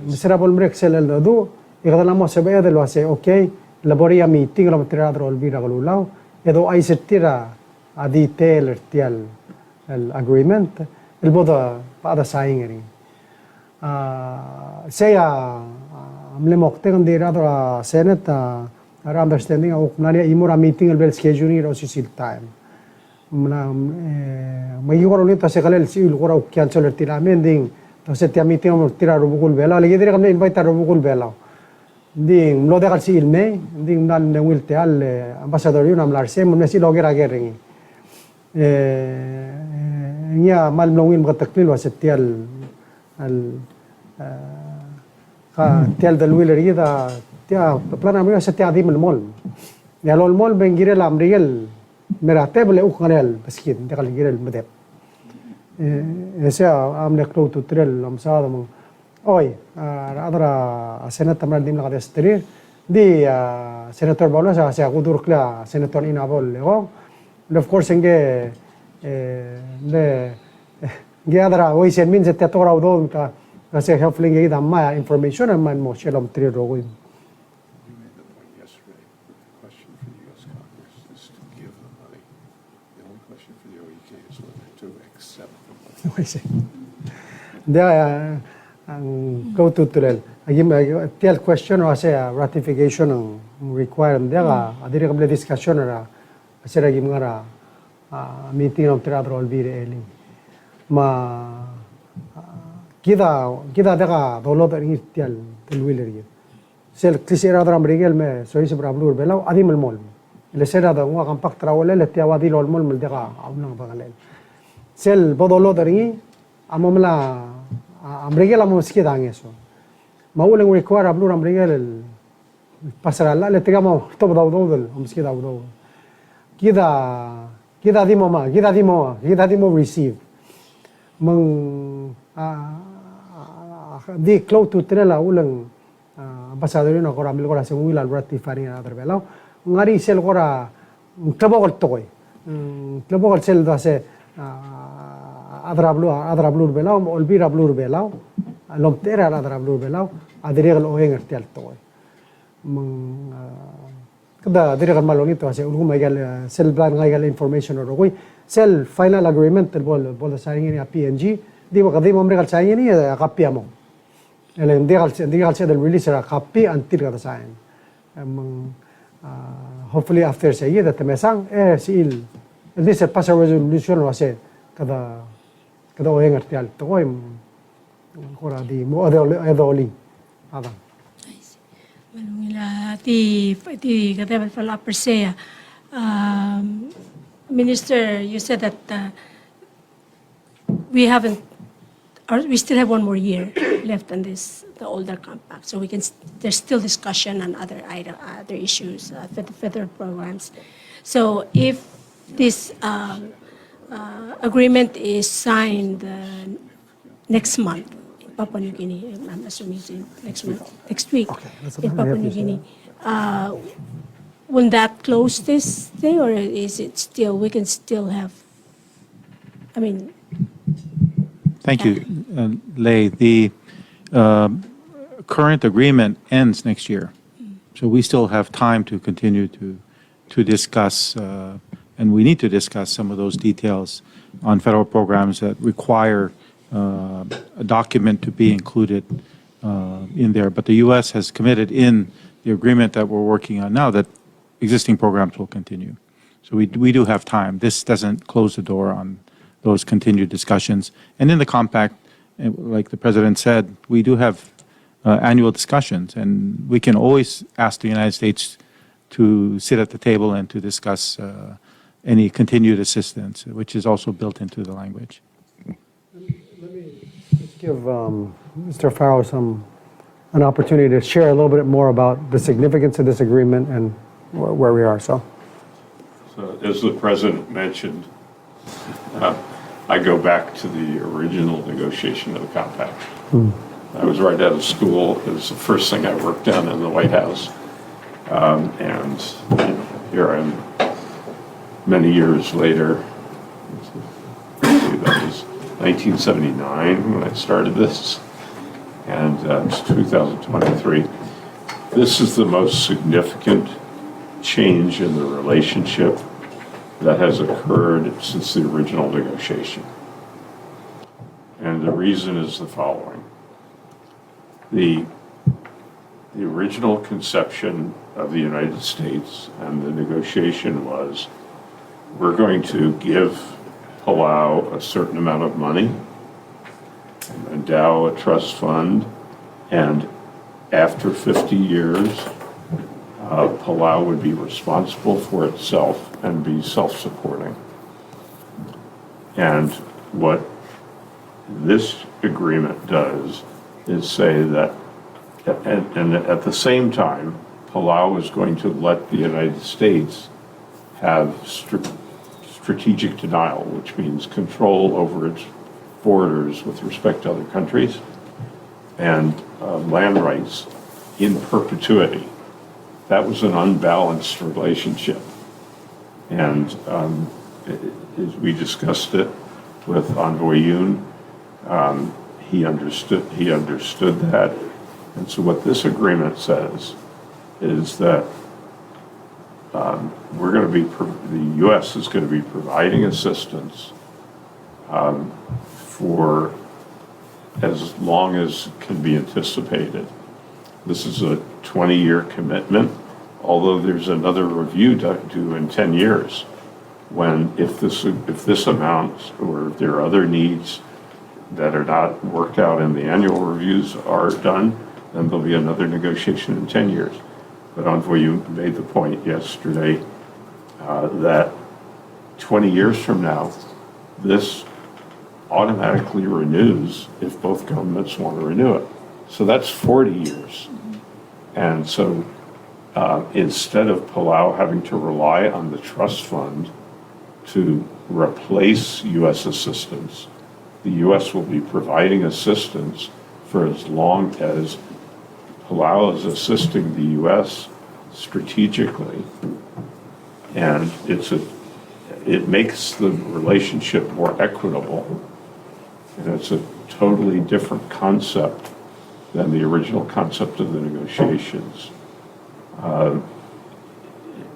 miserable break sel el do ikadala mo sebe de lo hace okay laboria meeting lo teatro olvida galulau edo ay setira a detail tial el agreement el boda pada saing eri saya amle mokte kan dira to senate ara understanding of nania imura meeting el bel schedule ro sisil time mna mai goro ni to se kalel sil goro cancel el tira mending to se tia meeting mo tira ro bugul bela lagi dira kan invite ro bugul bela ding lo de kal sil me ding nan ne wil te al ambassador yun am larse mo si logera geringi nya mal nongin mo taklil wa se tial al tial del wheeler ida tia plan amri sa tia dim el mol ya lol mol ben gire la amrigel merate bele u khanel baskin de kal gire el medep ese amne klo tu trel am sa dam oy adra senat tamar dim la destrir di senator bono sa gudur kla senator inabol lego of course nge le adra oy sen min se te tora udo ka kasi helpfully nge damma information man mo shelom tri rogo You made the point yesterday. The question for the U.S. Congress is to give the money. The only question for the OEK is whether to accept the money. oy se dia ang go to trel agim tel question was a ratification ng require dia ka adire kable discussion ra asira gim ngara meeting of teatro olbire eli ma kita deka dolot ring tial telwiler ye sel kisira dram rigel me sois brablur belau adim el mol le sera da wa kampak trawole le tia wadi lol mol deka aunang bagalel sel bodolot ring amomla amrigel amo ski dangeso maulen require ablur amrigel pasarala le tigamo top daudol amski daudol kita dimo receive mang di close to trela ulang ambassador no kora mil kora se wila ratifari na other belau ngari sel kora tlabogol toy tlabogol sel da se adrablur belau olbira blur belau lomtera adrablur belau adregel oeng tel toy mang kada dirigan maloni to se ulgu magal sel plan ngagal information ro koi sel final agreement bol saring ni PNG di ba kadi momre kal saing ni kapiamo ele ndigal se del release ra kapi until kada saing hopefully after say that temesang sil this pass a resolution was kada oeng artial to koi kora di mo edoli ada Manungila ti kataban fala persea. Minister, you said that we still have one more year left on this, the older compact. So there's still discussion on other issues, federal programs. So if this agreement is signed next month, Papua New Guinea, I'm assuming it's next week in Papua New Guinea. Will that close this thing, or is it still, we can still have, I mean... Thank you, Lei. The current agreement ends next year. So we still have time to continue to discuss, and we need to discuss some of those details on federal programs that require a document to be included in there. But the U.S. has committed in the agreement that we're working on now that existing programs will continue. So we do have time. This doesn't close the door on those continued discussions. And in the compact, like the President said, we do have annual discussions, and we can always ask the United States to sit at the table and to discuss any continued assistance, which is also built into the language. Let me just give Mr. Farrow an opportunity to share a little bit more about the significance of this agreement and where we are. So as the President mentioned, I go back to the original negotiation of the compact. I was right out of school. It was the first thing I worked on in the White House. And here I am many years later. That was 1979 when I started this, and it's 2023. This is the most significant change in the relationship that has occurred since the original negotiation. And the reason is the following. The original conception of the United States and the negotiation was, we're going to give Palau a certain amount of money, endow a trust fund, and after 50 years, Palau would be responsible for itself and be self-supporting. And what this agreement does is say that, and at the same time, Palau is going to let the United States have strategic denial, which means control over its borders with respect to other countries, and land rights in perpetuity. That was an unbalanced relationship. And as we discussed it with Envoy Yoon, he understood that. And so what this agreement says is that the U.S. is going to be providing assistance for as long as can be anticipated. This is a 20-year commitment, although there's another review due in 10 years, when if this amount or if there are other needs that are not worked out in the annual reviews are done, then there'll be another negotiation in 10 years. But Envoy, you made the point yesterday that 20 years from now, this automatically renews if both governments want to renew it. So that's 40 years. And so instead of Palau having to rely on the trust fund to replace U.S. assistance, the U.S. will be providing assistance for as long as Palau is assisting the U.S. strategically. And it makes the relationship more equitable. And it's a totally different concept than the original concept of the negotiations. I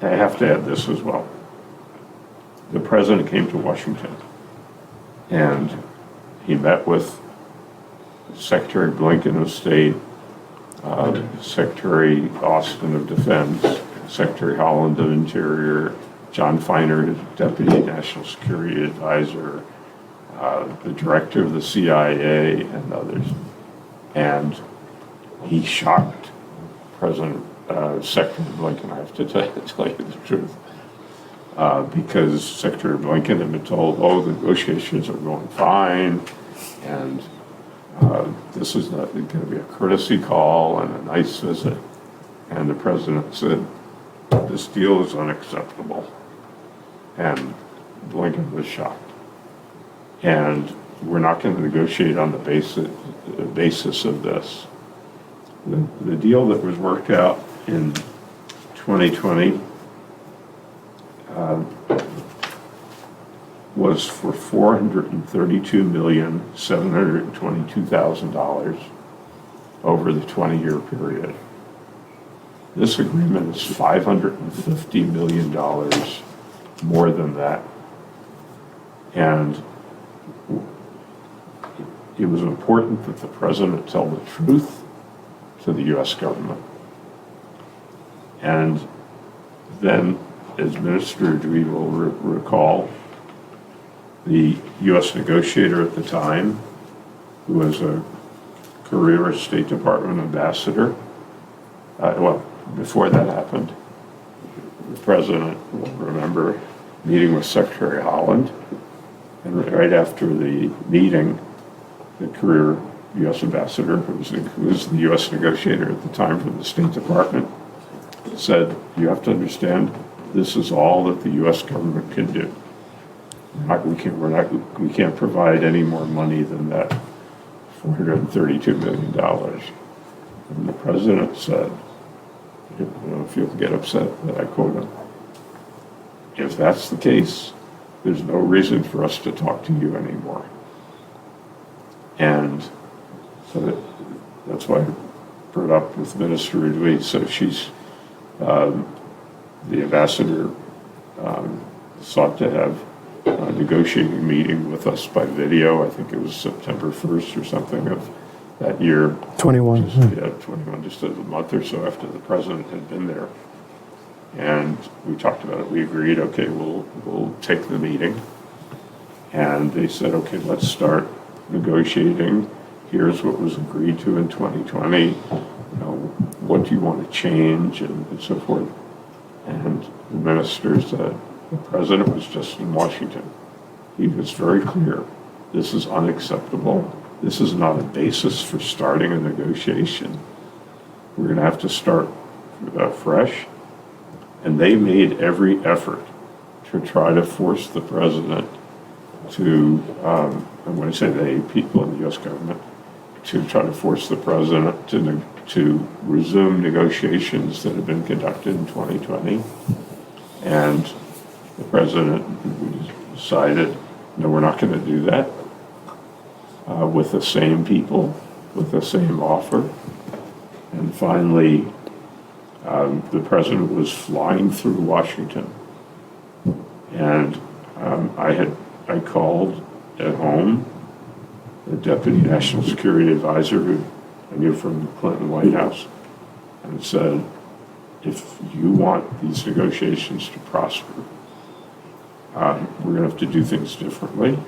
have to add this as well. The president came to Washington and he met with Secretary Blinken of State, Secretary Austin of Defense, Secretary Holland of Interior, John Feiner, Deputy National Security Advisor, the Director of the CIA, and others. And he shocked Secretary Blinken, I have to tell you the truth, because Secretary Blinken had been told, the negotiations are going fine, and this is not going to be a courtesy call and a nice visit. And the president said, this deal is unacceptable. And Blinken was shocked. And we're not going to negotiate on the basis of this. The deal that was worked out in 2020 was for $432,722,000 over the 20-year period. This agreement is $550 million more than that. And it was important that the president tell the truth to the U.S. government. And then, as Minister Dewey will recall, the U.S. negotiator at the time, who was a career State Department ambassador, before that happened, the president will remember meeting with Secretary Holland, and right after the meeting, the career U.S. ambassador, who was the U.S. negotiator at the time from the State Department, said, you have to understand, this is all that the U.S. government can do. We can't provide any more money than that $432 million. And the president said, I don't know if you'll get upset that I quote him, if that's the case, there's no reason for us to talk to you anymore. And so that's why I brought up with Minister Ridley. So she's, the ambassador sought to have a negotiating meeting with us by video. I think it was September 1st or something of that year. 21. Yeah, 21, just a month or so after the president had been there. And we talked about it. We agreed, okay, we'll take the meeting. And they said, okay, let's start negotiating. Here's what was agreed to in 2020. You know, what do you want to change and so forth. And the minister said, the president was just in Washington. He was very clear. This is unacceptable. This is not a basis for starting a negotiation. We're going to have to start fresh. And they made every effort to try to force the president to, and when I say they, people in the U.S. government, to try to force the president to resume negotiations that have been conducted in 2020. And the president decided, no, we're not going to do that with the same people, with the same offer. And finally, the president was flying through Washington. And I called at home the Deputy National Security Advisor, who I knew from the Clinton White House, and said, if you want these negotiations to prosper, we're going to have to do things differently.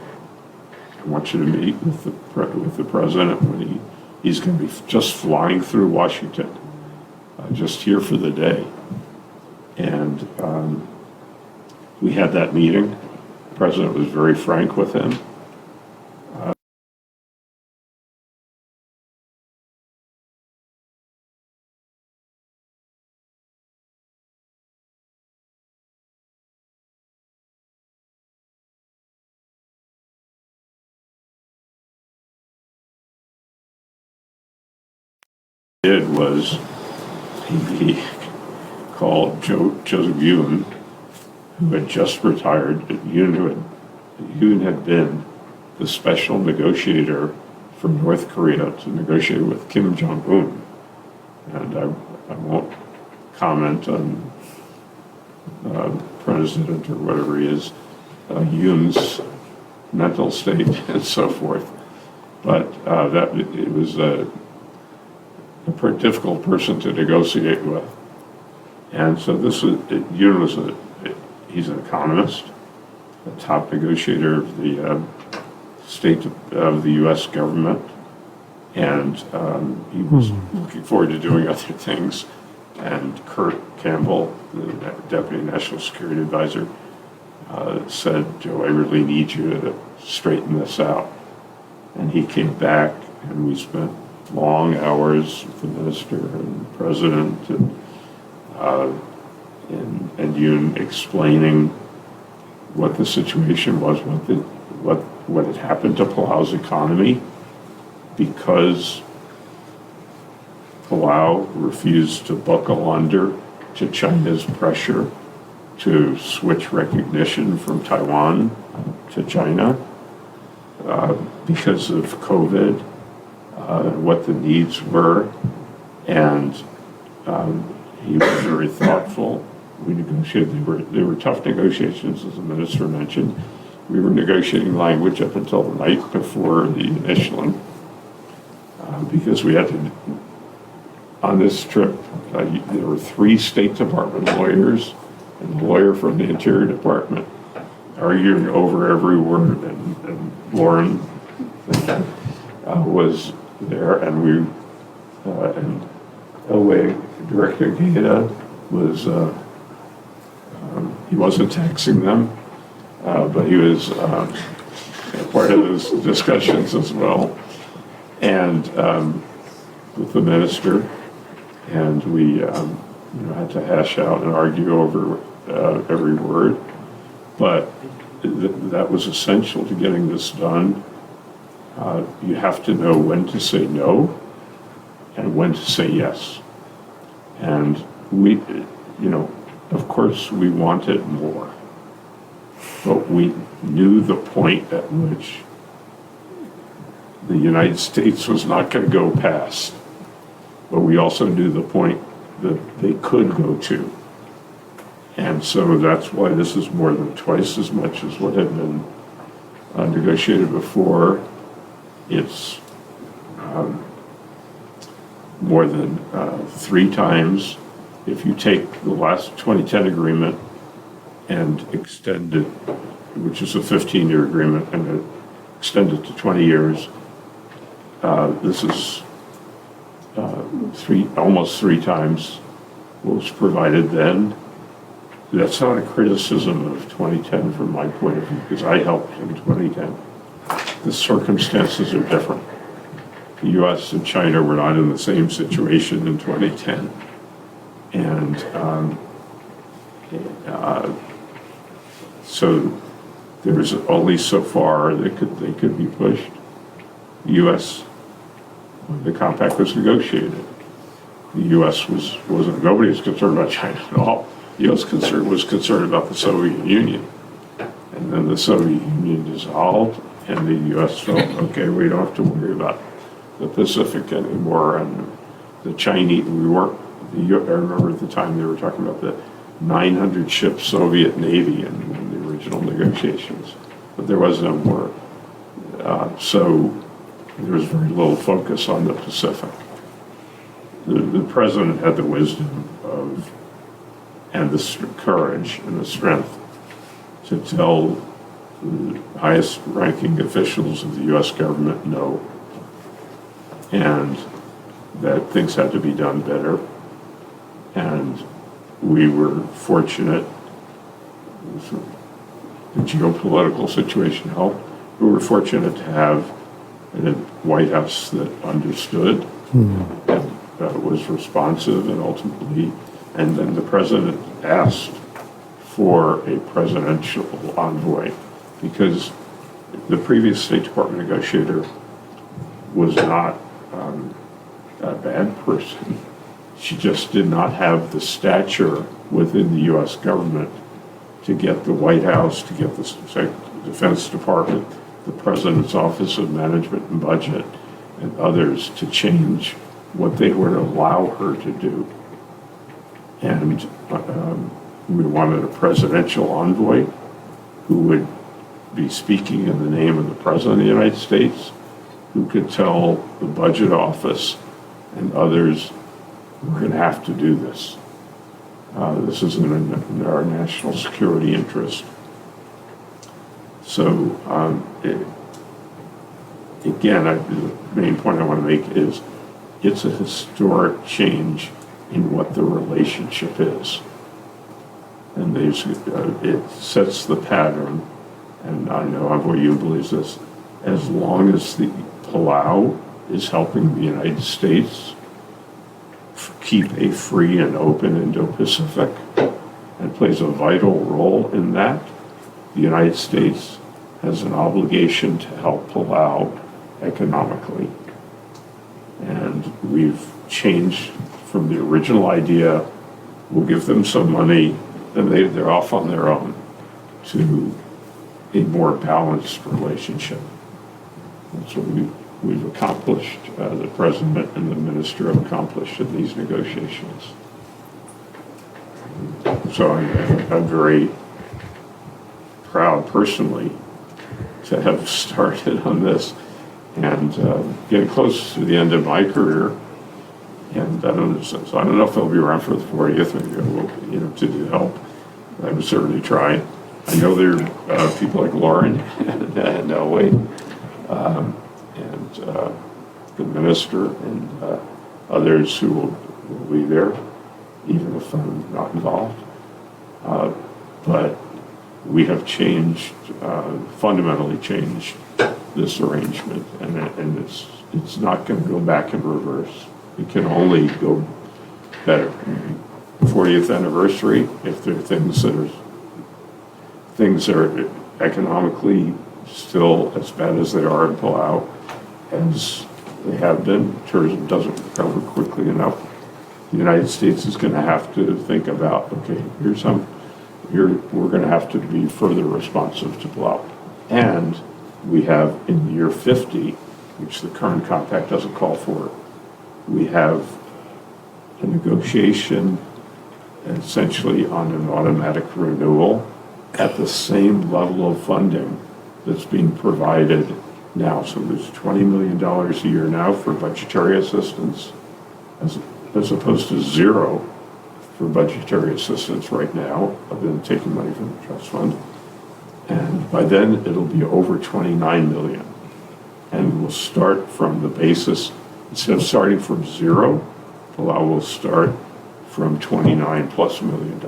I want you to meet with the president when he's going to be just flying through Washington, just here for the day. And we had that meeting. The president was very frank with him. Did was he called Joseph Yoon, who had just retired. Yoon had been the special negotiator for North Korea to negotiate with Kim Jong-un. And I won't comment on president or whatever he is, Yoon's mental state and so forth. But it was a difficult person to negotiate with. And so Yoon was he's an economist, a top negotiator of the state of the U.S. government, and he was looking forward to doing other things. And Kurt Campbell, the Deputy National Security Advisor, said, Joe, I really need you to straighten this out. And he came back, and we spent long hours with the minister and the president and Yoon explaining what the situation was, what had happened to Palau's economy, because Palau refused to buckle under to China's pressure to switch recognition from Taiwan to China because of COVID. What the needs were, and he was very thoughtful. We negotiated. They were tough negotiations, as the minister mentioned. We were negotiating language up until the night before the initialing, because we had to. On this trip, there were 3 State Department lawyers and a lawyer from the Interior Department arguing over every word, and Lauren was there, and and LA Director Gaeta was, he wasn't taxing them, but he was part of those discussions as well, and with the minister, and we had to hash out and argue over every word, but that was essential to getting this done. You have to know when to say no and when to say yes. And we, of course we wanted more, but we knew the point at which the United States was not going to go past, but we also knew the point that they could go to. And so that's why this is more than twice as much as what had been negotiated before. It's more than 3 times. If you take the last 2010 agreement and extend it, which is a 15-year agreement, and extend it to 20 years, this is almost 3 times what was provided then. That's not a criticism of 2010 from my point of view, because I helped in 2010. The circumstances are different. The U.S. and China were not in the same situation in 2010. And so there's only so far they could be pushed. The U.S., when the compact was negotiated, the U.S. wasn't, nobody was concerned about China at all. The U.S. was concerned about the Soviet Union. And then the Soviet Union dissolved, and the U.S. felt, okay, we don't have to worry about the Pacific anymore. And the Chinese, I remember at the time they were talking about the 900 ship Soviet Navy in the original negotiations, but there was no more. So there was very little focus on the Pacific. The president had the wisdom of, and the courage and the strength to tell the highest ranking officials of the U.S. government no, and that things had to be done better. And we were fortunate, the geopolitical situation helped, we were fortunate to have a White House that understood and was responsive, and ultimately, and then the president asked for a presidential envoy, because the previous State Department negotiator was not a bad person. She just did not have the stature within the U.S. government to get the White House, to get the Defense Department, the President's Office of Management and Budget, and others to change what they would allow her to do. And we wanted a presidential envoy who would be speaking in the name of the President of the United States, who could tell the Budget Office and others, we're going to have to do this. This is in our national security interest. So, again, the main point I want to make is it's a historic change in what the relationship is. And it sets the pattern, and I know Envoy Yoon believes this, as long as the Palau is helping the United States keep a free and open Indo-Pacific and plays a vital role in that, the United States has an obligation to help Palau economically. And we've changed from the original idea, we'll give them some money, then they're off on their own, to a more balanced relationship. That's what we've accomplished, the President and the Minister have accomplished in these negotiations. So I'm very proud personally to have started on this and getting close to the end of my career. And I don't know if I'll be around for the 40th, to do help. I would certainly try. I know there are people like Lauren and Elway, and the minister and others who will be there, even if I'm not involved. But we have changed, fundamentally changed this arrangement, and it's not going to go back in reverse. It can only go better. 40th anniversary, if there are things that are economically still as bad as they are in Palau, as they have been, tourism doesn't recover quickly enough. The United States is going to have to think about, okay, we're going to have to be further responsive to Palau. And we have, in year 50, which the current compact doesn't call for. We have a negotiation essentially on an automatic renewal at the same level of funding that's being provided now. So there's $20 million a year now for budgetary assistance, as opposed to zero for budgetary assistance right now, other than taking money from the trust fund. And by then, it'll be over 29 million. And we'll start from the basis, instead of starting from zero, Palau will start from 29 plus $million.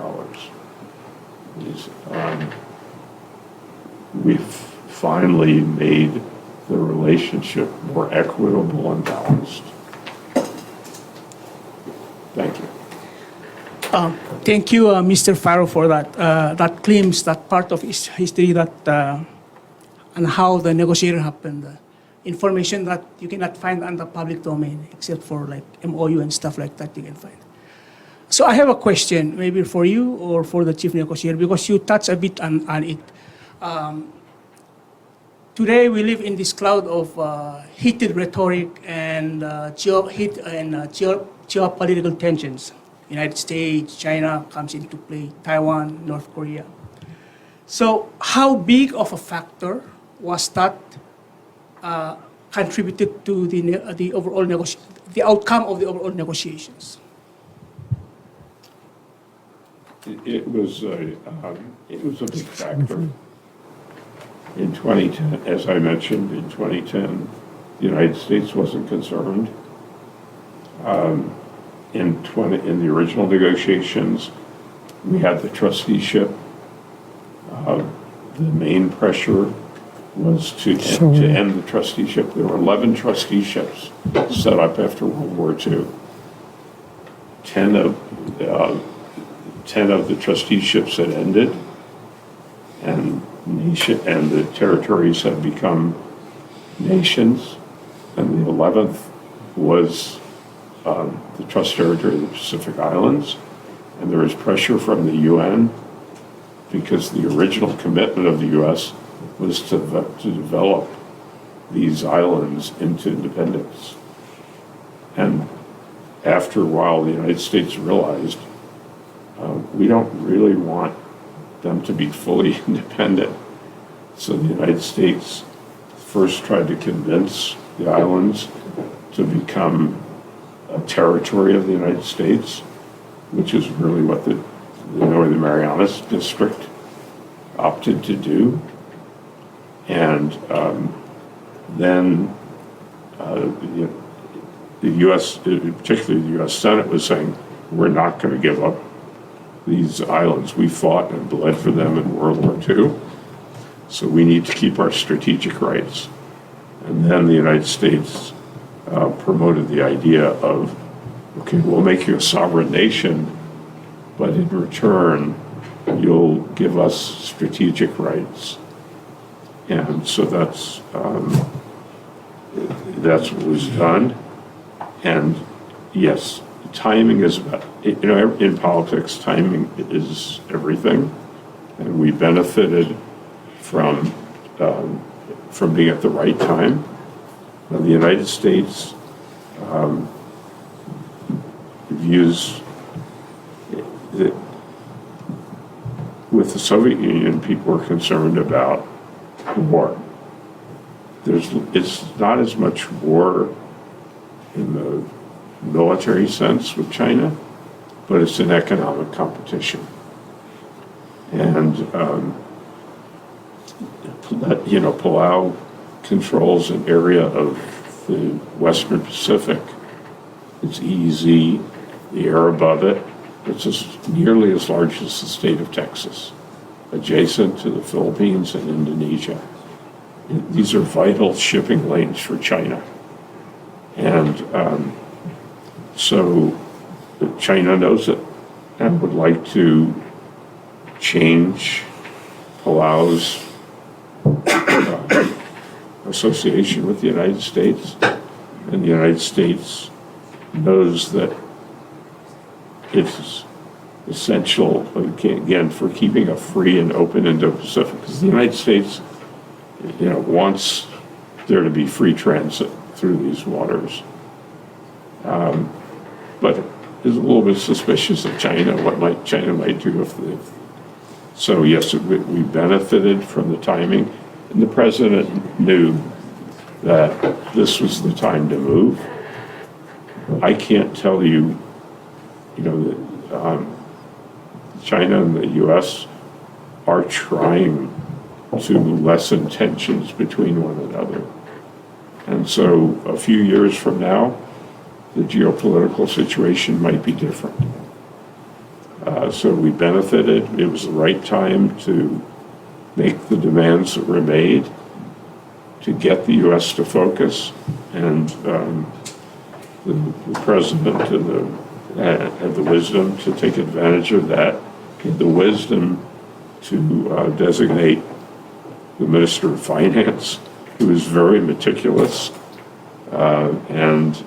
We've finally made the relationship more equitable and balanced. Thank you. Thank you, Mr. Farrow, for that. That claims that part of history that and how the negotiation happened. Information that you cannot find on the public domain, except for like MOU and stuff like that you can find. So I have a question, maybe for you or for the chief negotiator, because you touched a bit on it. Today we live in this cloud of heated rhetoric and geopolitical tensions. United States, China comes into play, Taiwan, North Korea. So how big of a factor was that contributed to the overall the outcome of the overall negotiations? It was a big factor. In 2010, as I mentioned, in 2010, the United States wasn't concerned. In the original negotiations, we had the trusteeship. The main pressure was to end the trusteeship. There were 11 trusteeships set up after World War II. 10 of the trusteeships had ended, and the territories had become nations, and the 11th was the trust territory of the Pacific Islands, and there was pressure from the UN because the original commitment of the U.S. was to develop these islands into independence. And after a while, the United States realized we don't really want them to be fully independent. So the United States first tried to convince the islands to become a territory of the United States, which is really what the Northern Marianas District opted to do. And then the U.S., particularly the U.S. Senate, was saying, we're not going to give up these islands. We fought and bled for them in World War II, so we need to keep our strategic rights. And then the United States promoted the idea of, okay, we'll make you a sovereign nation, but in return, you'll give us strategic rights. And so that's what was done. And yes, timing is about, in politics, timing is everything. And we benefited from being at the right time. Now, the United States views that with the Soviet Union, people were concerned about war. It's not as much war in the military sense with China, but it's an economic competition. And, Palau controls an area of the Western Pacific. It's EEZ, the air above it. It's nearly as large as the state of Texas, adjacent to the Philippines and Indonesia. These are vital shipping lanes for China. And so China knows it and would like to change Palau's association with the United States. And the United States knows that it's essential, again, for keeping a free and open Indo-Pacific, because the United States, wants there to be free transit through these waters. But is a little bit suspicious of China, what China might do if so yes, we benefited from the timing, and the president knew that this was the time to move. I can't tell you, that China and the U.S. are trying to lessen tensions between one another. And so a few years from now, the geopolitical situation might be different. So we benefited. It was the right time to make the demands that were made to get the U.S. to focus, and the president had the wisdom to take advantage of that, had the wisdom to designate the Minister of Finance, who was very meticulous and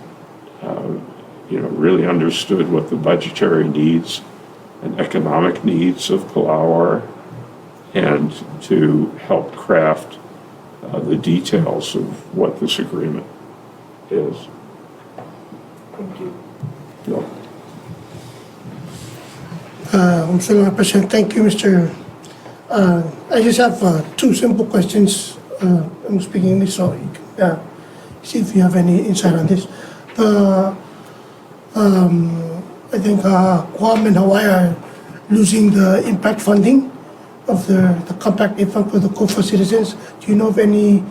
really understood what the budgetary needs and economic needs of Palau are, and to help craft the details of what this agreement is. Thank you. Yeah. Mr. President, thank you, Mr. I just have two simple questions. I'm speaking English, so you can see if you have any insight on this. I think Guam and Hawaii are losing the impact funding of the compact impact for the COFA citizens. Do you know of any,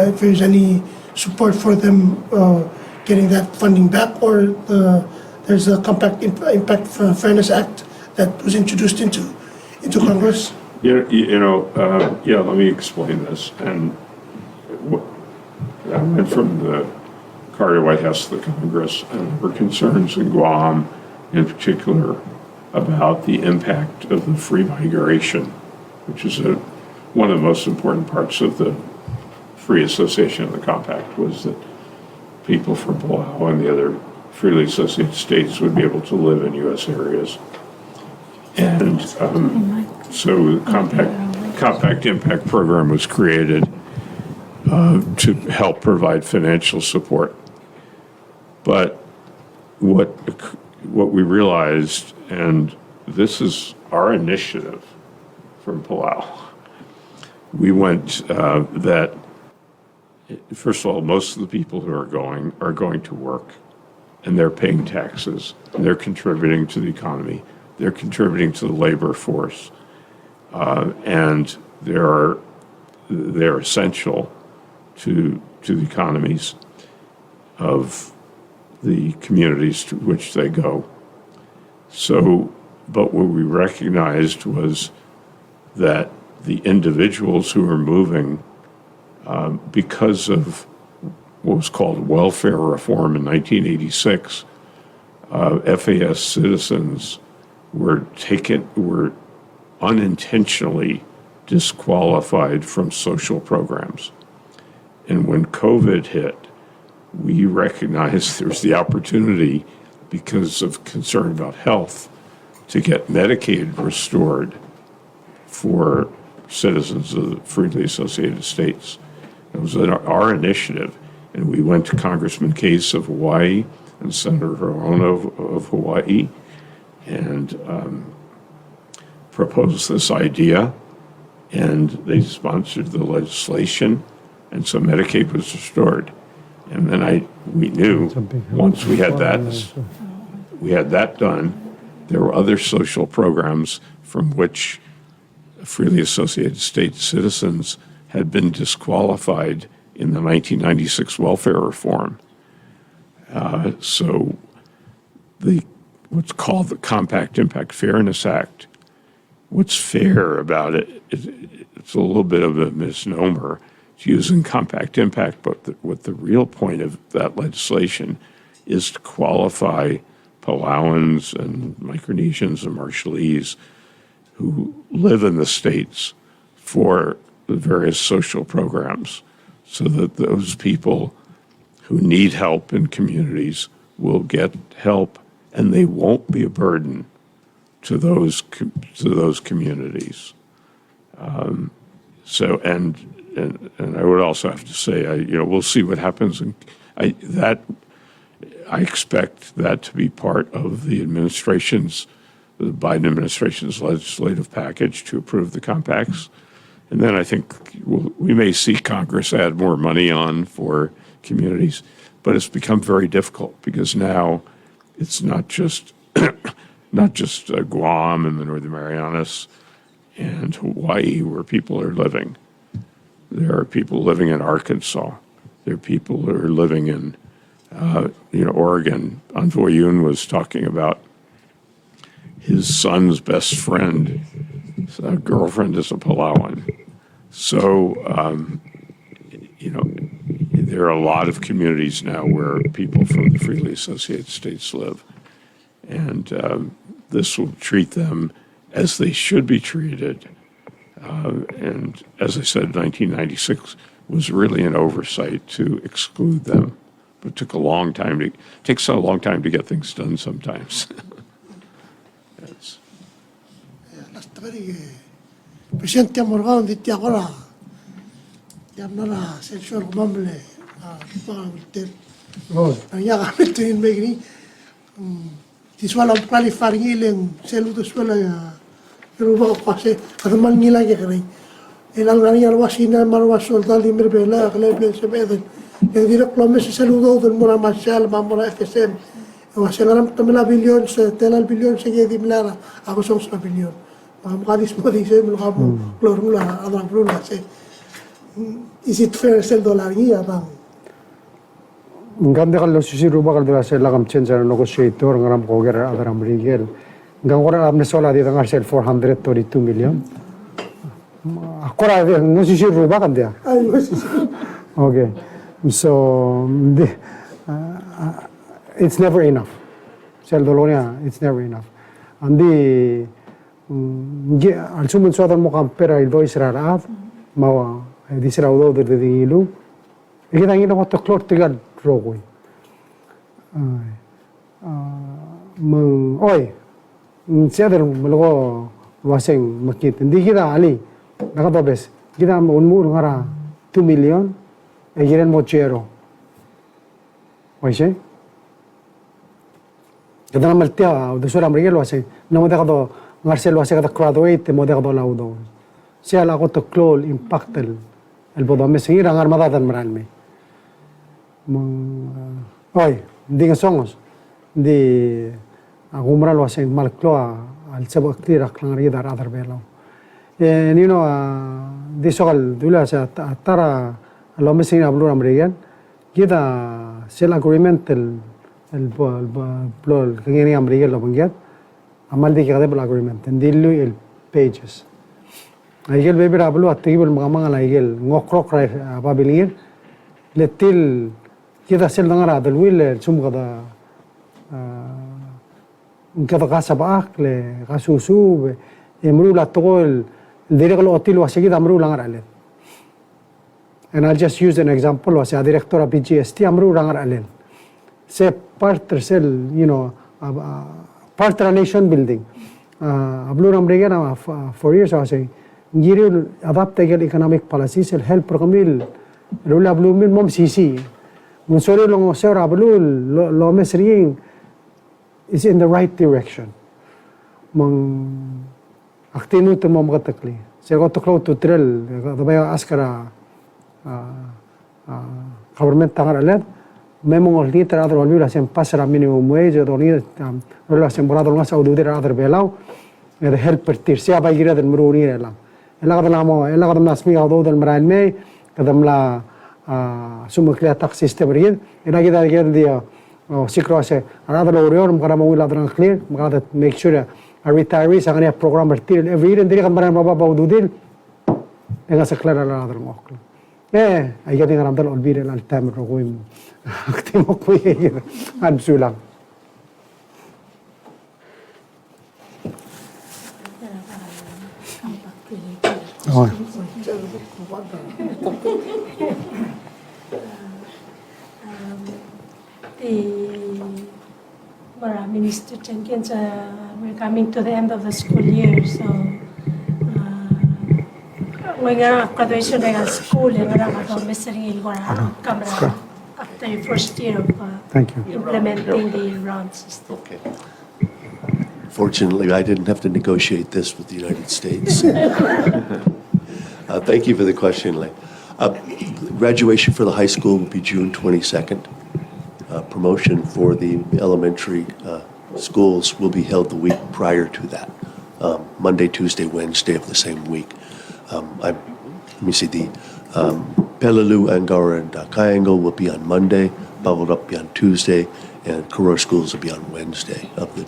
if there's any support for them getting that funding back, or there's a Compact Impact Fairness Act that was introduced into Congress? Let me explain this. And I went from the Carter White House to the Congress, and there were concerns in Guam, in particular, about the impact of the free migration, which is one of the most important parts of the free association of the compact, was that people from Palau and the other freely associated states would be able to live in U.S. areas. And so the Compact Impact Program was created to help provide financial support. But what we realized, and this is our initiative from Palau, we went that, first of all, most of the people who are going to work, and they're paying taxes, and they're contributing to the economy, they're contributing to the labor force, and they're essential to the economies of the communities to which they go. So, but what we recognized was that the individuals who are moving, because of what was called welfare reform in 1986, FAS citizens were unintentionally disqualified from social programs. And when COVID hit, we recognized there was the opportunity, because of concern about health, to get Medicaid restored for citizens of the freely associated states. It was our initiative, and we went to Congressman Case of Hawaii and Senator Hirono of Hawaii and proposed this idea, and they sponsored the legislation, and so Medicaid was restored. And then we knew once we had that done, there were other social programs from which freely associated state citizens had been disqualified in the 1996 welfare reform. So what's called the Compact Impact Fairness Act, what's fair about it, it's a little bit of a misnomer. It's using compact impact, but what the real point of that legislation is to qualify Palauans and Micronesians and Marshallese who live in the states for the various social programs, so that those people who need help in communities will get help, and they won't be a burden to those communities. I would also have to say, we'll see what happens. And I expect that to be part of the Biden administration's legislative package to approve the compacts. And then I think we may see Congress add more money on for communities, but it's become very difficult because now it's not just Guam and the Northern Marianas and Hawaii where people are living. There are people living in Arkansas. There are people who are living in Oregon. Envoy Yoon was talking about his son's best friend. Girlfriend is a Palauan. So, there are a lot of communities now where people from the freely associated states live. And this will treat them as they should be treated. And as I said, 1996 was really an oversight to exclude them. But it takes a long time to get things done sometimes. Yes. Presidente Morgan di Tiagora, Yamnara, Sexual Mumble, Paul, Yaga, in Megri, this one of qualifying and Salut as well. Ruba Pase, Adaman Nila Gary, Elangania Wasina, Marwasol, Dalimir Bela, Level Sebeden, and the promise Saludo, the Mura Marshall, Mamora FSM, was Elam Tamila billions, Telal billions, Gedi Mlara, I was also a billion. Is it fair sell dollar here? Ganda kalau sisi ruba kalau dia lagam change ang negotiator ngaram kogera adaram rigel. Gangora amne sola dia dengar sell 432 million. Akora dia sisi ruba kan dia. Okay, so it's never enough. Sell dollarnya it's never enough. Andi al sumun suadan mo kampera il dois rarat mawa di siraudo de dingilu ikita ngino ko to klort tigal rogoi meng oi siader melo waseng makit ndi kita ali nakato bes kita unmu ngara 2 million egiren mo chero oise kita maltia de sura mrigel waseng namo dakato Marcelo hace cada graduate moderno laudo. Sea la gota clol impact el bodo me seguir ang armada dan maralme. Hoy diga somos di agumral was en mal cloa al sebo clear klang ri dar other belo. Di sogal dula sa tara lo me seguir hablo american. Kita sel agreement el plol kengeni american lo bangiat. Amal di kaya bela agreement, ndilu el pages. Aigel baby rablu attigibul magamang aigel ngokrok rai ababilir letil kita sel dangara del will sum kada kada kasabak le kasusu emru la togol direclo otil wasigi amru langar ale. And I'll just use an example was a director of BGST amru langar ale. Se part sel part of nation building. Ablu Ramrega na 4 years I was saying, ngiri adapt economic policies will help programil rule ablu min mom CC. Munsori long sir ablu lo mesring is in the right direction. Mang aktinu to mom gatakli. Sego to cloud to trail the bay askara government tangar alert. Memang orang kita ada orang bilang sem pasar minimum wage atau orang orang sem berat orang asal udah ada belau, ada helper tir siapa yang kira dan meruni elang. Elang kata lama, elang kata nasmi kau dan merain me, kata mela semua kelihatan tak sistem begini. Elang kita kira dia sikro se, ada orang karena mau lihat orang clear, maka make sure a retiree sangatnya program bertir every year dan dia kan barang bapa bau dudil, dengan sekalian ada orang oklo. Ayat yang ramdal olbir el altam rogoim. Aktif mo kuya absulang. Oh. Minister Jenkins, we're coming to the end of the school year, so nga graduation ng school nga nga domestic ilgora camera after your first year of Thank you. implementing the round system. Okay. Fortunately, I didn't have to negotiate this with the United States. Thank you for the question, Lei. Graduation for the high school will be June 22nd. Promotion for the elementary schools will be held the week prior to that, Monday, Tuesday, Wednesday of the same week. Let me see, the Peleliu, Angara, and Kayango will be on Monday, Bubbled Up will be on Tuesday, and Koror schools will be on Wednesday of the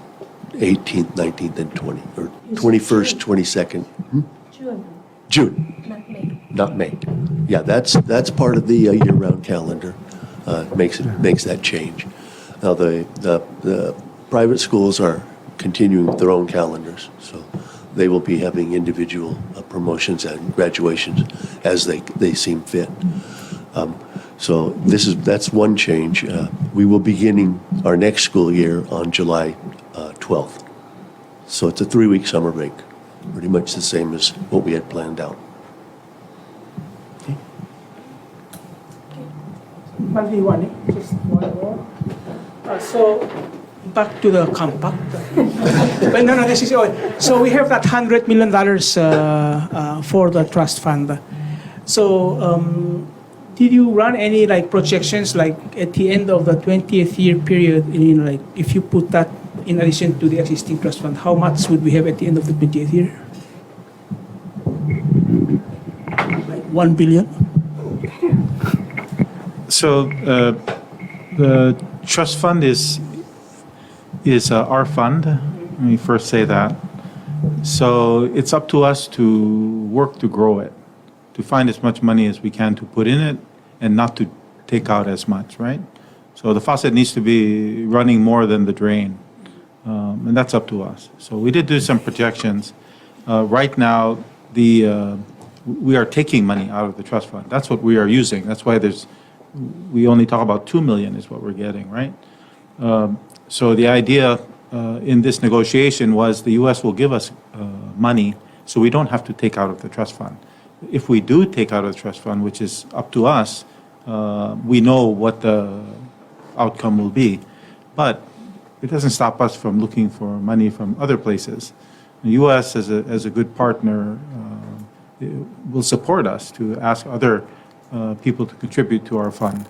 18th, 19th, and 21st, 22nd. June, Not May. not May. Yeah, that's part of the year-round calendar. Makes that change. Now the private schools are continuing with their own calendars, so they will be having individual promotions and graduations as they seem fit. So that's one change. We will beginning our next school year on July 12th. So it's a 3-week summer break, pretty much the same as what we had planned out. Maybe one, just one more. So back to the compact. But no, this is all. So we have that $100 million for the trust fund. So did you run any like projections like at the end of the 20th year period? Like if you put that in addition to the existing trust fund, how much would we have at the end of the 20th year? Like 1 billion. So the trust fund is our fund. Let me first say that. So it's up to us to work to grow it, to find as much money as we can to put in it and not to take out as much, right? So the faucet needs to be running more than the drain, and that's up to us. So we did do some projections. Right now, we are taking money out of the trust fund. That's what we are using. That's why we only talk about 2 million is what we're getting, right? So the idea in this negotiation was the U.S. will give us money so we don't have to take out of the trust fund. If we do take out of the trust fund, which is up to us, we know what the outcome will be. But it doesn't stop us from looking for money from other places. The U.S. as a good partner will support us to ask other people to contribute to our fund.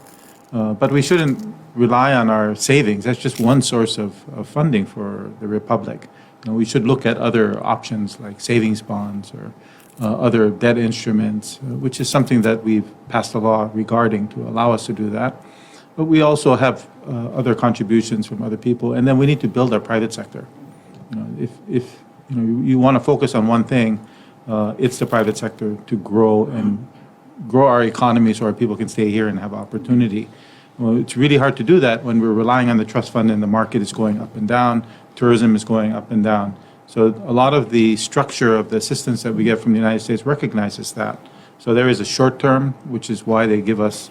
But we shouldn't rely on our savings. That's just one source of funding for the Republic. We should look at other options like savings bonds or other debt instruments, which is something that we've passed a law regarding to allow us to do that. But we also have other contributions from other people, and then we need to build our private sector. If you want to focus on one thing, it's the private sector to grow our economy so our people can stay here and have opportunity. Well, it's really hard to do that when we're relying on the trust fund and the market is going up and down, tourism is going up and down. So a lot of the structure of the assistance that we get from the United States recognizes that. So there is a short term, which is why they give us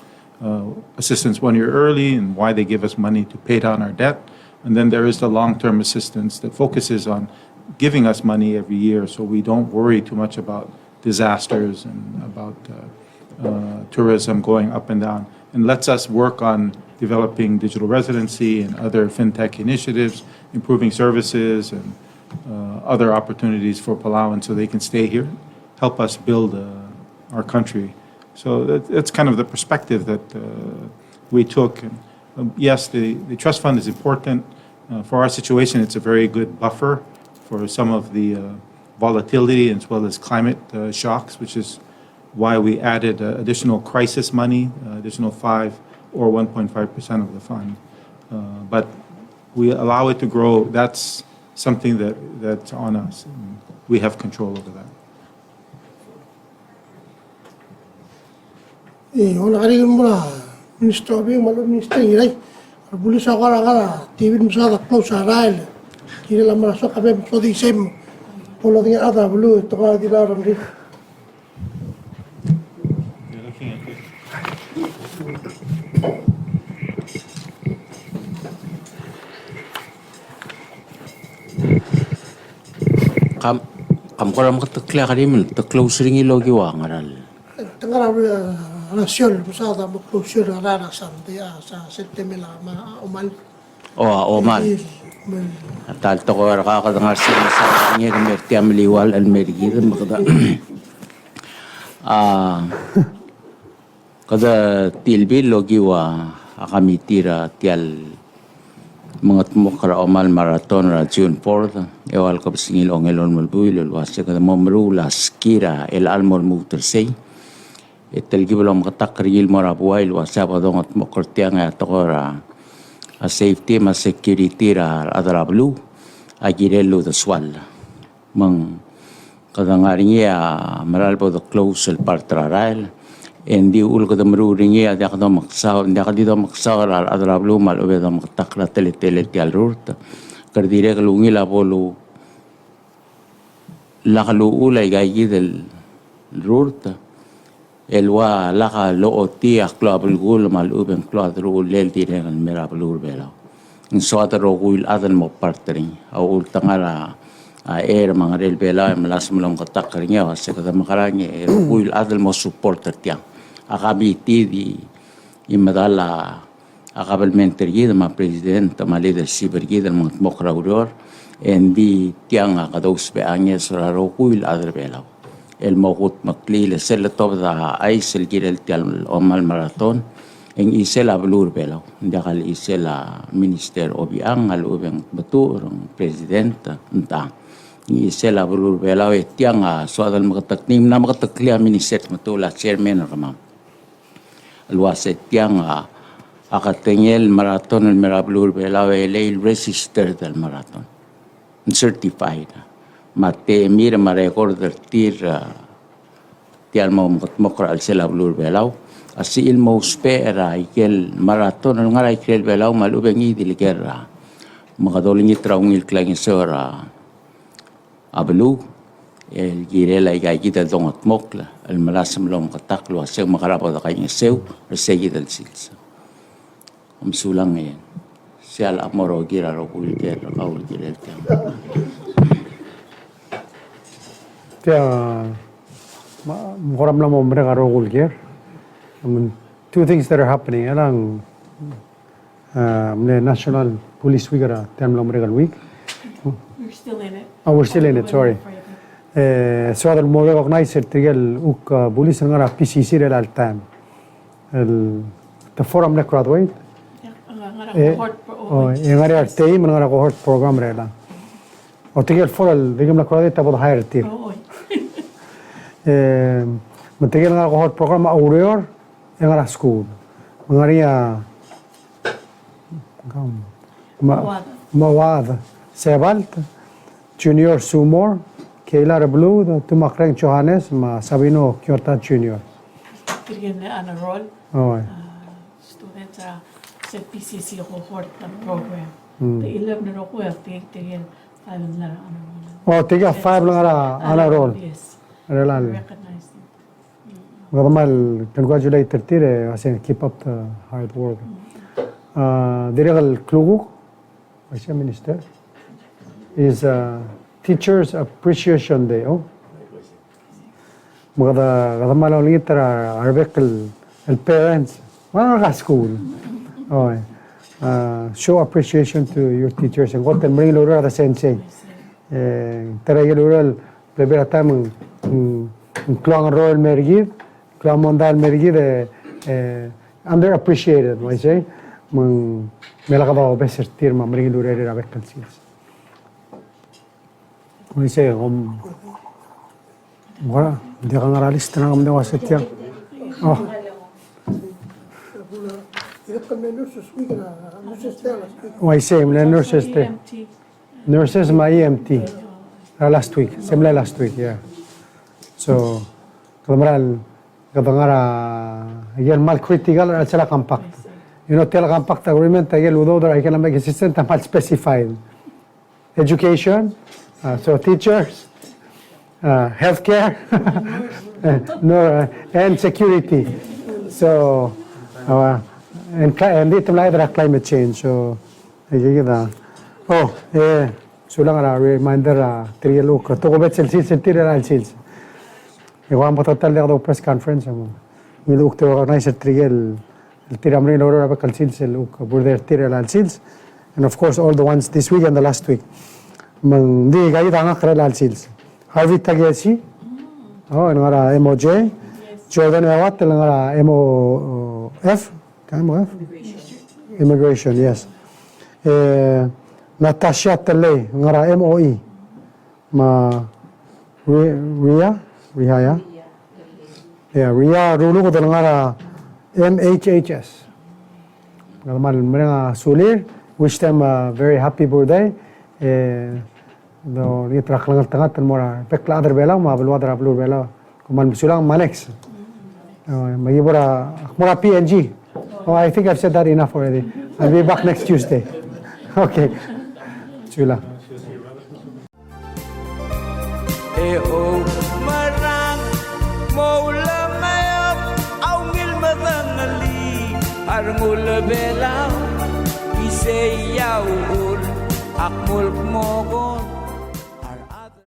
assistance 1 year early and why they give us money to pay down our debt. And then there is the long-term assistance that focuses on giving us money every year so we don't worry too much about disasters and about tourism going up and down, and lets us work on developing digital residency and other fintech initiatives, improving services and other opportunities for Palauans so they can stay here, help us build our country. So that's kind of the perspective that we took. And, yes, the trust fund is important. For our situation, it's a very good buffer for some of the volatility as well as climate shocks, which is why we added additional crisis money, additional 5 or 1.5% of the fund. But we allow it to grow. That's something that's on us. And we have control over that. Ona kari mula minister abi malu minister ngirai bulu sakara kara TV musa close arail kiri lamara so kabe so di same polo dengan ada bulu to ka di laram di kam ko ram katakla karim ta close ring ilogi wa ngaral. Tangara rasyon usada mo closure rara sa September umal. O man. Tal to ko ka kadangar sa ngi merti amliwal al mergir makada. Kada tilbil logi wa akamitira tial mga tumukara omal maraton ra June 4th ewal ka singil ongelon malbuil wasa kada momru las kira el almor mutersay etel gibolom katakril marabuil wasa padong at mokortiang atokora a safety ma security ra adrablu agirelo the swal mang kadangaringia maral po the close el partraral Hindi ulko da maruringi at ako da maksaw, hindi ako dito maksaw al adrablu mal ube da maktakla tele ti alrut. Kardire kalungi la polo la kaluulay gayi del rurt. Elwa la ka loo ti aklo abulgul mal ube klo adru lel ti ren merabulur belaw. In so ataro kuil adan mo partering. Au ultangara mga rel belaw malas mo lang katakarinya kasi kada makarangi kuil adan mo supporter tiyang. Akabiti di imadala akabalmente gida ma presidente ma leadership gida mga mokraudor endi tiang akados be anya soraro kuil adre belaw el mokut maklile sel top da ais el gidel tial omal marathon en isela blur belaw ndakal isela minister obiang al ubeng beturong presidente entang isela blur belaw tiang soadal makataknim na makataklia minister matula chairman ramam Alwaset yang akatengel marathon el merablur belaw el register del marathon certified mate mira ma record tir tial mo mokra al selablur belaw asi il mo spera ikel marathon el ngara ikel belaw malubengi diligera makadolini traung il klang sora ablu el girela iga kita dongot mokla el malasam lom kataklo aseng makarapa da kanya sew resegi del silsa sulang ngayon sial amoro gira ro kulker kaul girel tiang mukaram lang mo mereka rogul here. Two things that are happening. Alang National Police Week ara time lang mereka week. We're still in it. Oh, we're still in it. Sorry. So that more recognize it real uk police ngara PCC real time. The forum na graduate. Ngara team ngara cohort program real. O tigel foral digam na graduate tapos hire team. Matigil ngara cohort program aurior ngara school. Ngara mawad sebalt junior sumor Kayla Blue, Tumakreng Johannes, Sabino Kyorta Junior. Kirgin na ana role. Oh. Student sa PCC cohort na program. The 11 na ko tigin 5 na ana role. Oh, tiga 5 lang ana role. Yes. Relal. Recognized. Gamal congratulate tire asen keep up the hard work. Diregal Kluguk, Vice Minister, is Teachers Appreciation Day. Oh, mga malaw litra arbek el parents, mga school. Oh, show appreciation to your teachers and what bring lura the sensei. Tara yelura prepare time klong role mergid, klong mondal mergid under appreciated. I say, mang melakaba obeser tir ma bring lura arbek kalsis. Saya wala dia kan ngaralis tenang amde wasit yang oh why same nurses te nurses my EMT last week same last week yeah so kamaral kadangara yan mal critical al sala compact you know tel compact agreement ayel udo I can make assistant mal specified education so teachers, healthcare, and security. So, and dito lang climate change. So, oh, sulang reminder tigil uk to ko bet sel tigil al sils Iwan mo total de press conference mo Mil uk to organize tigil tiram rin oro ab kal sils uk burder tigil al sils and of course all the ones this week and the last week mang di gayi tanga kral al sils Harvey Tagiasi oh ngara MOJ Jordan Awat ngara MOF kan MOF Immigration, yes. Natasha Tele, ngara MOE. Ria? Yeah, Ria Rulu ko ngara MHHS. Ngalaman mga sulir, wish them a very happy birthday. Do ni trak lang tangat mora pekla adar bela ma belwa adar blur bela kuman sulang manex. Magibura mora PNG. Oh, I think I've said that enough already. I'll be back next Tuesday. Okay. Chula. oh marang moula mayap au ngil madangali arngul bela isay yaul akmul mo ko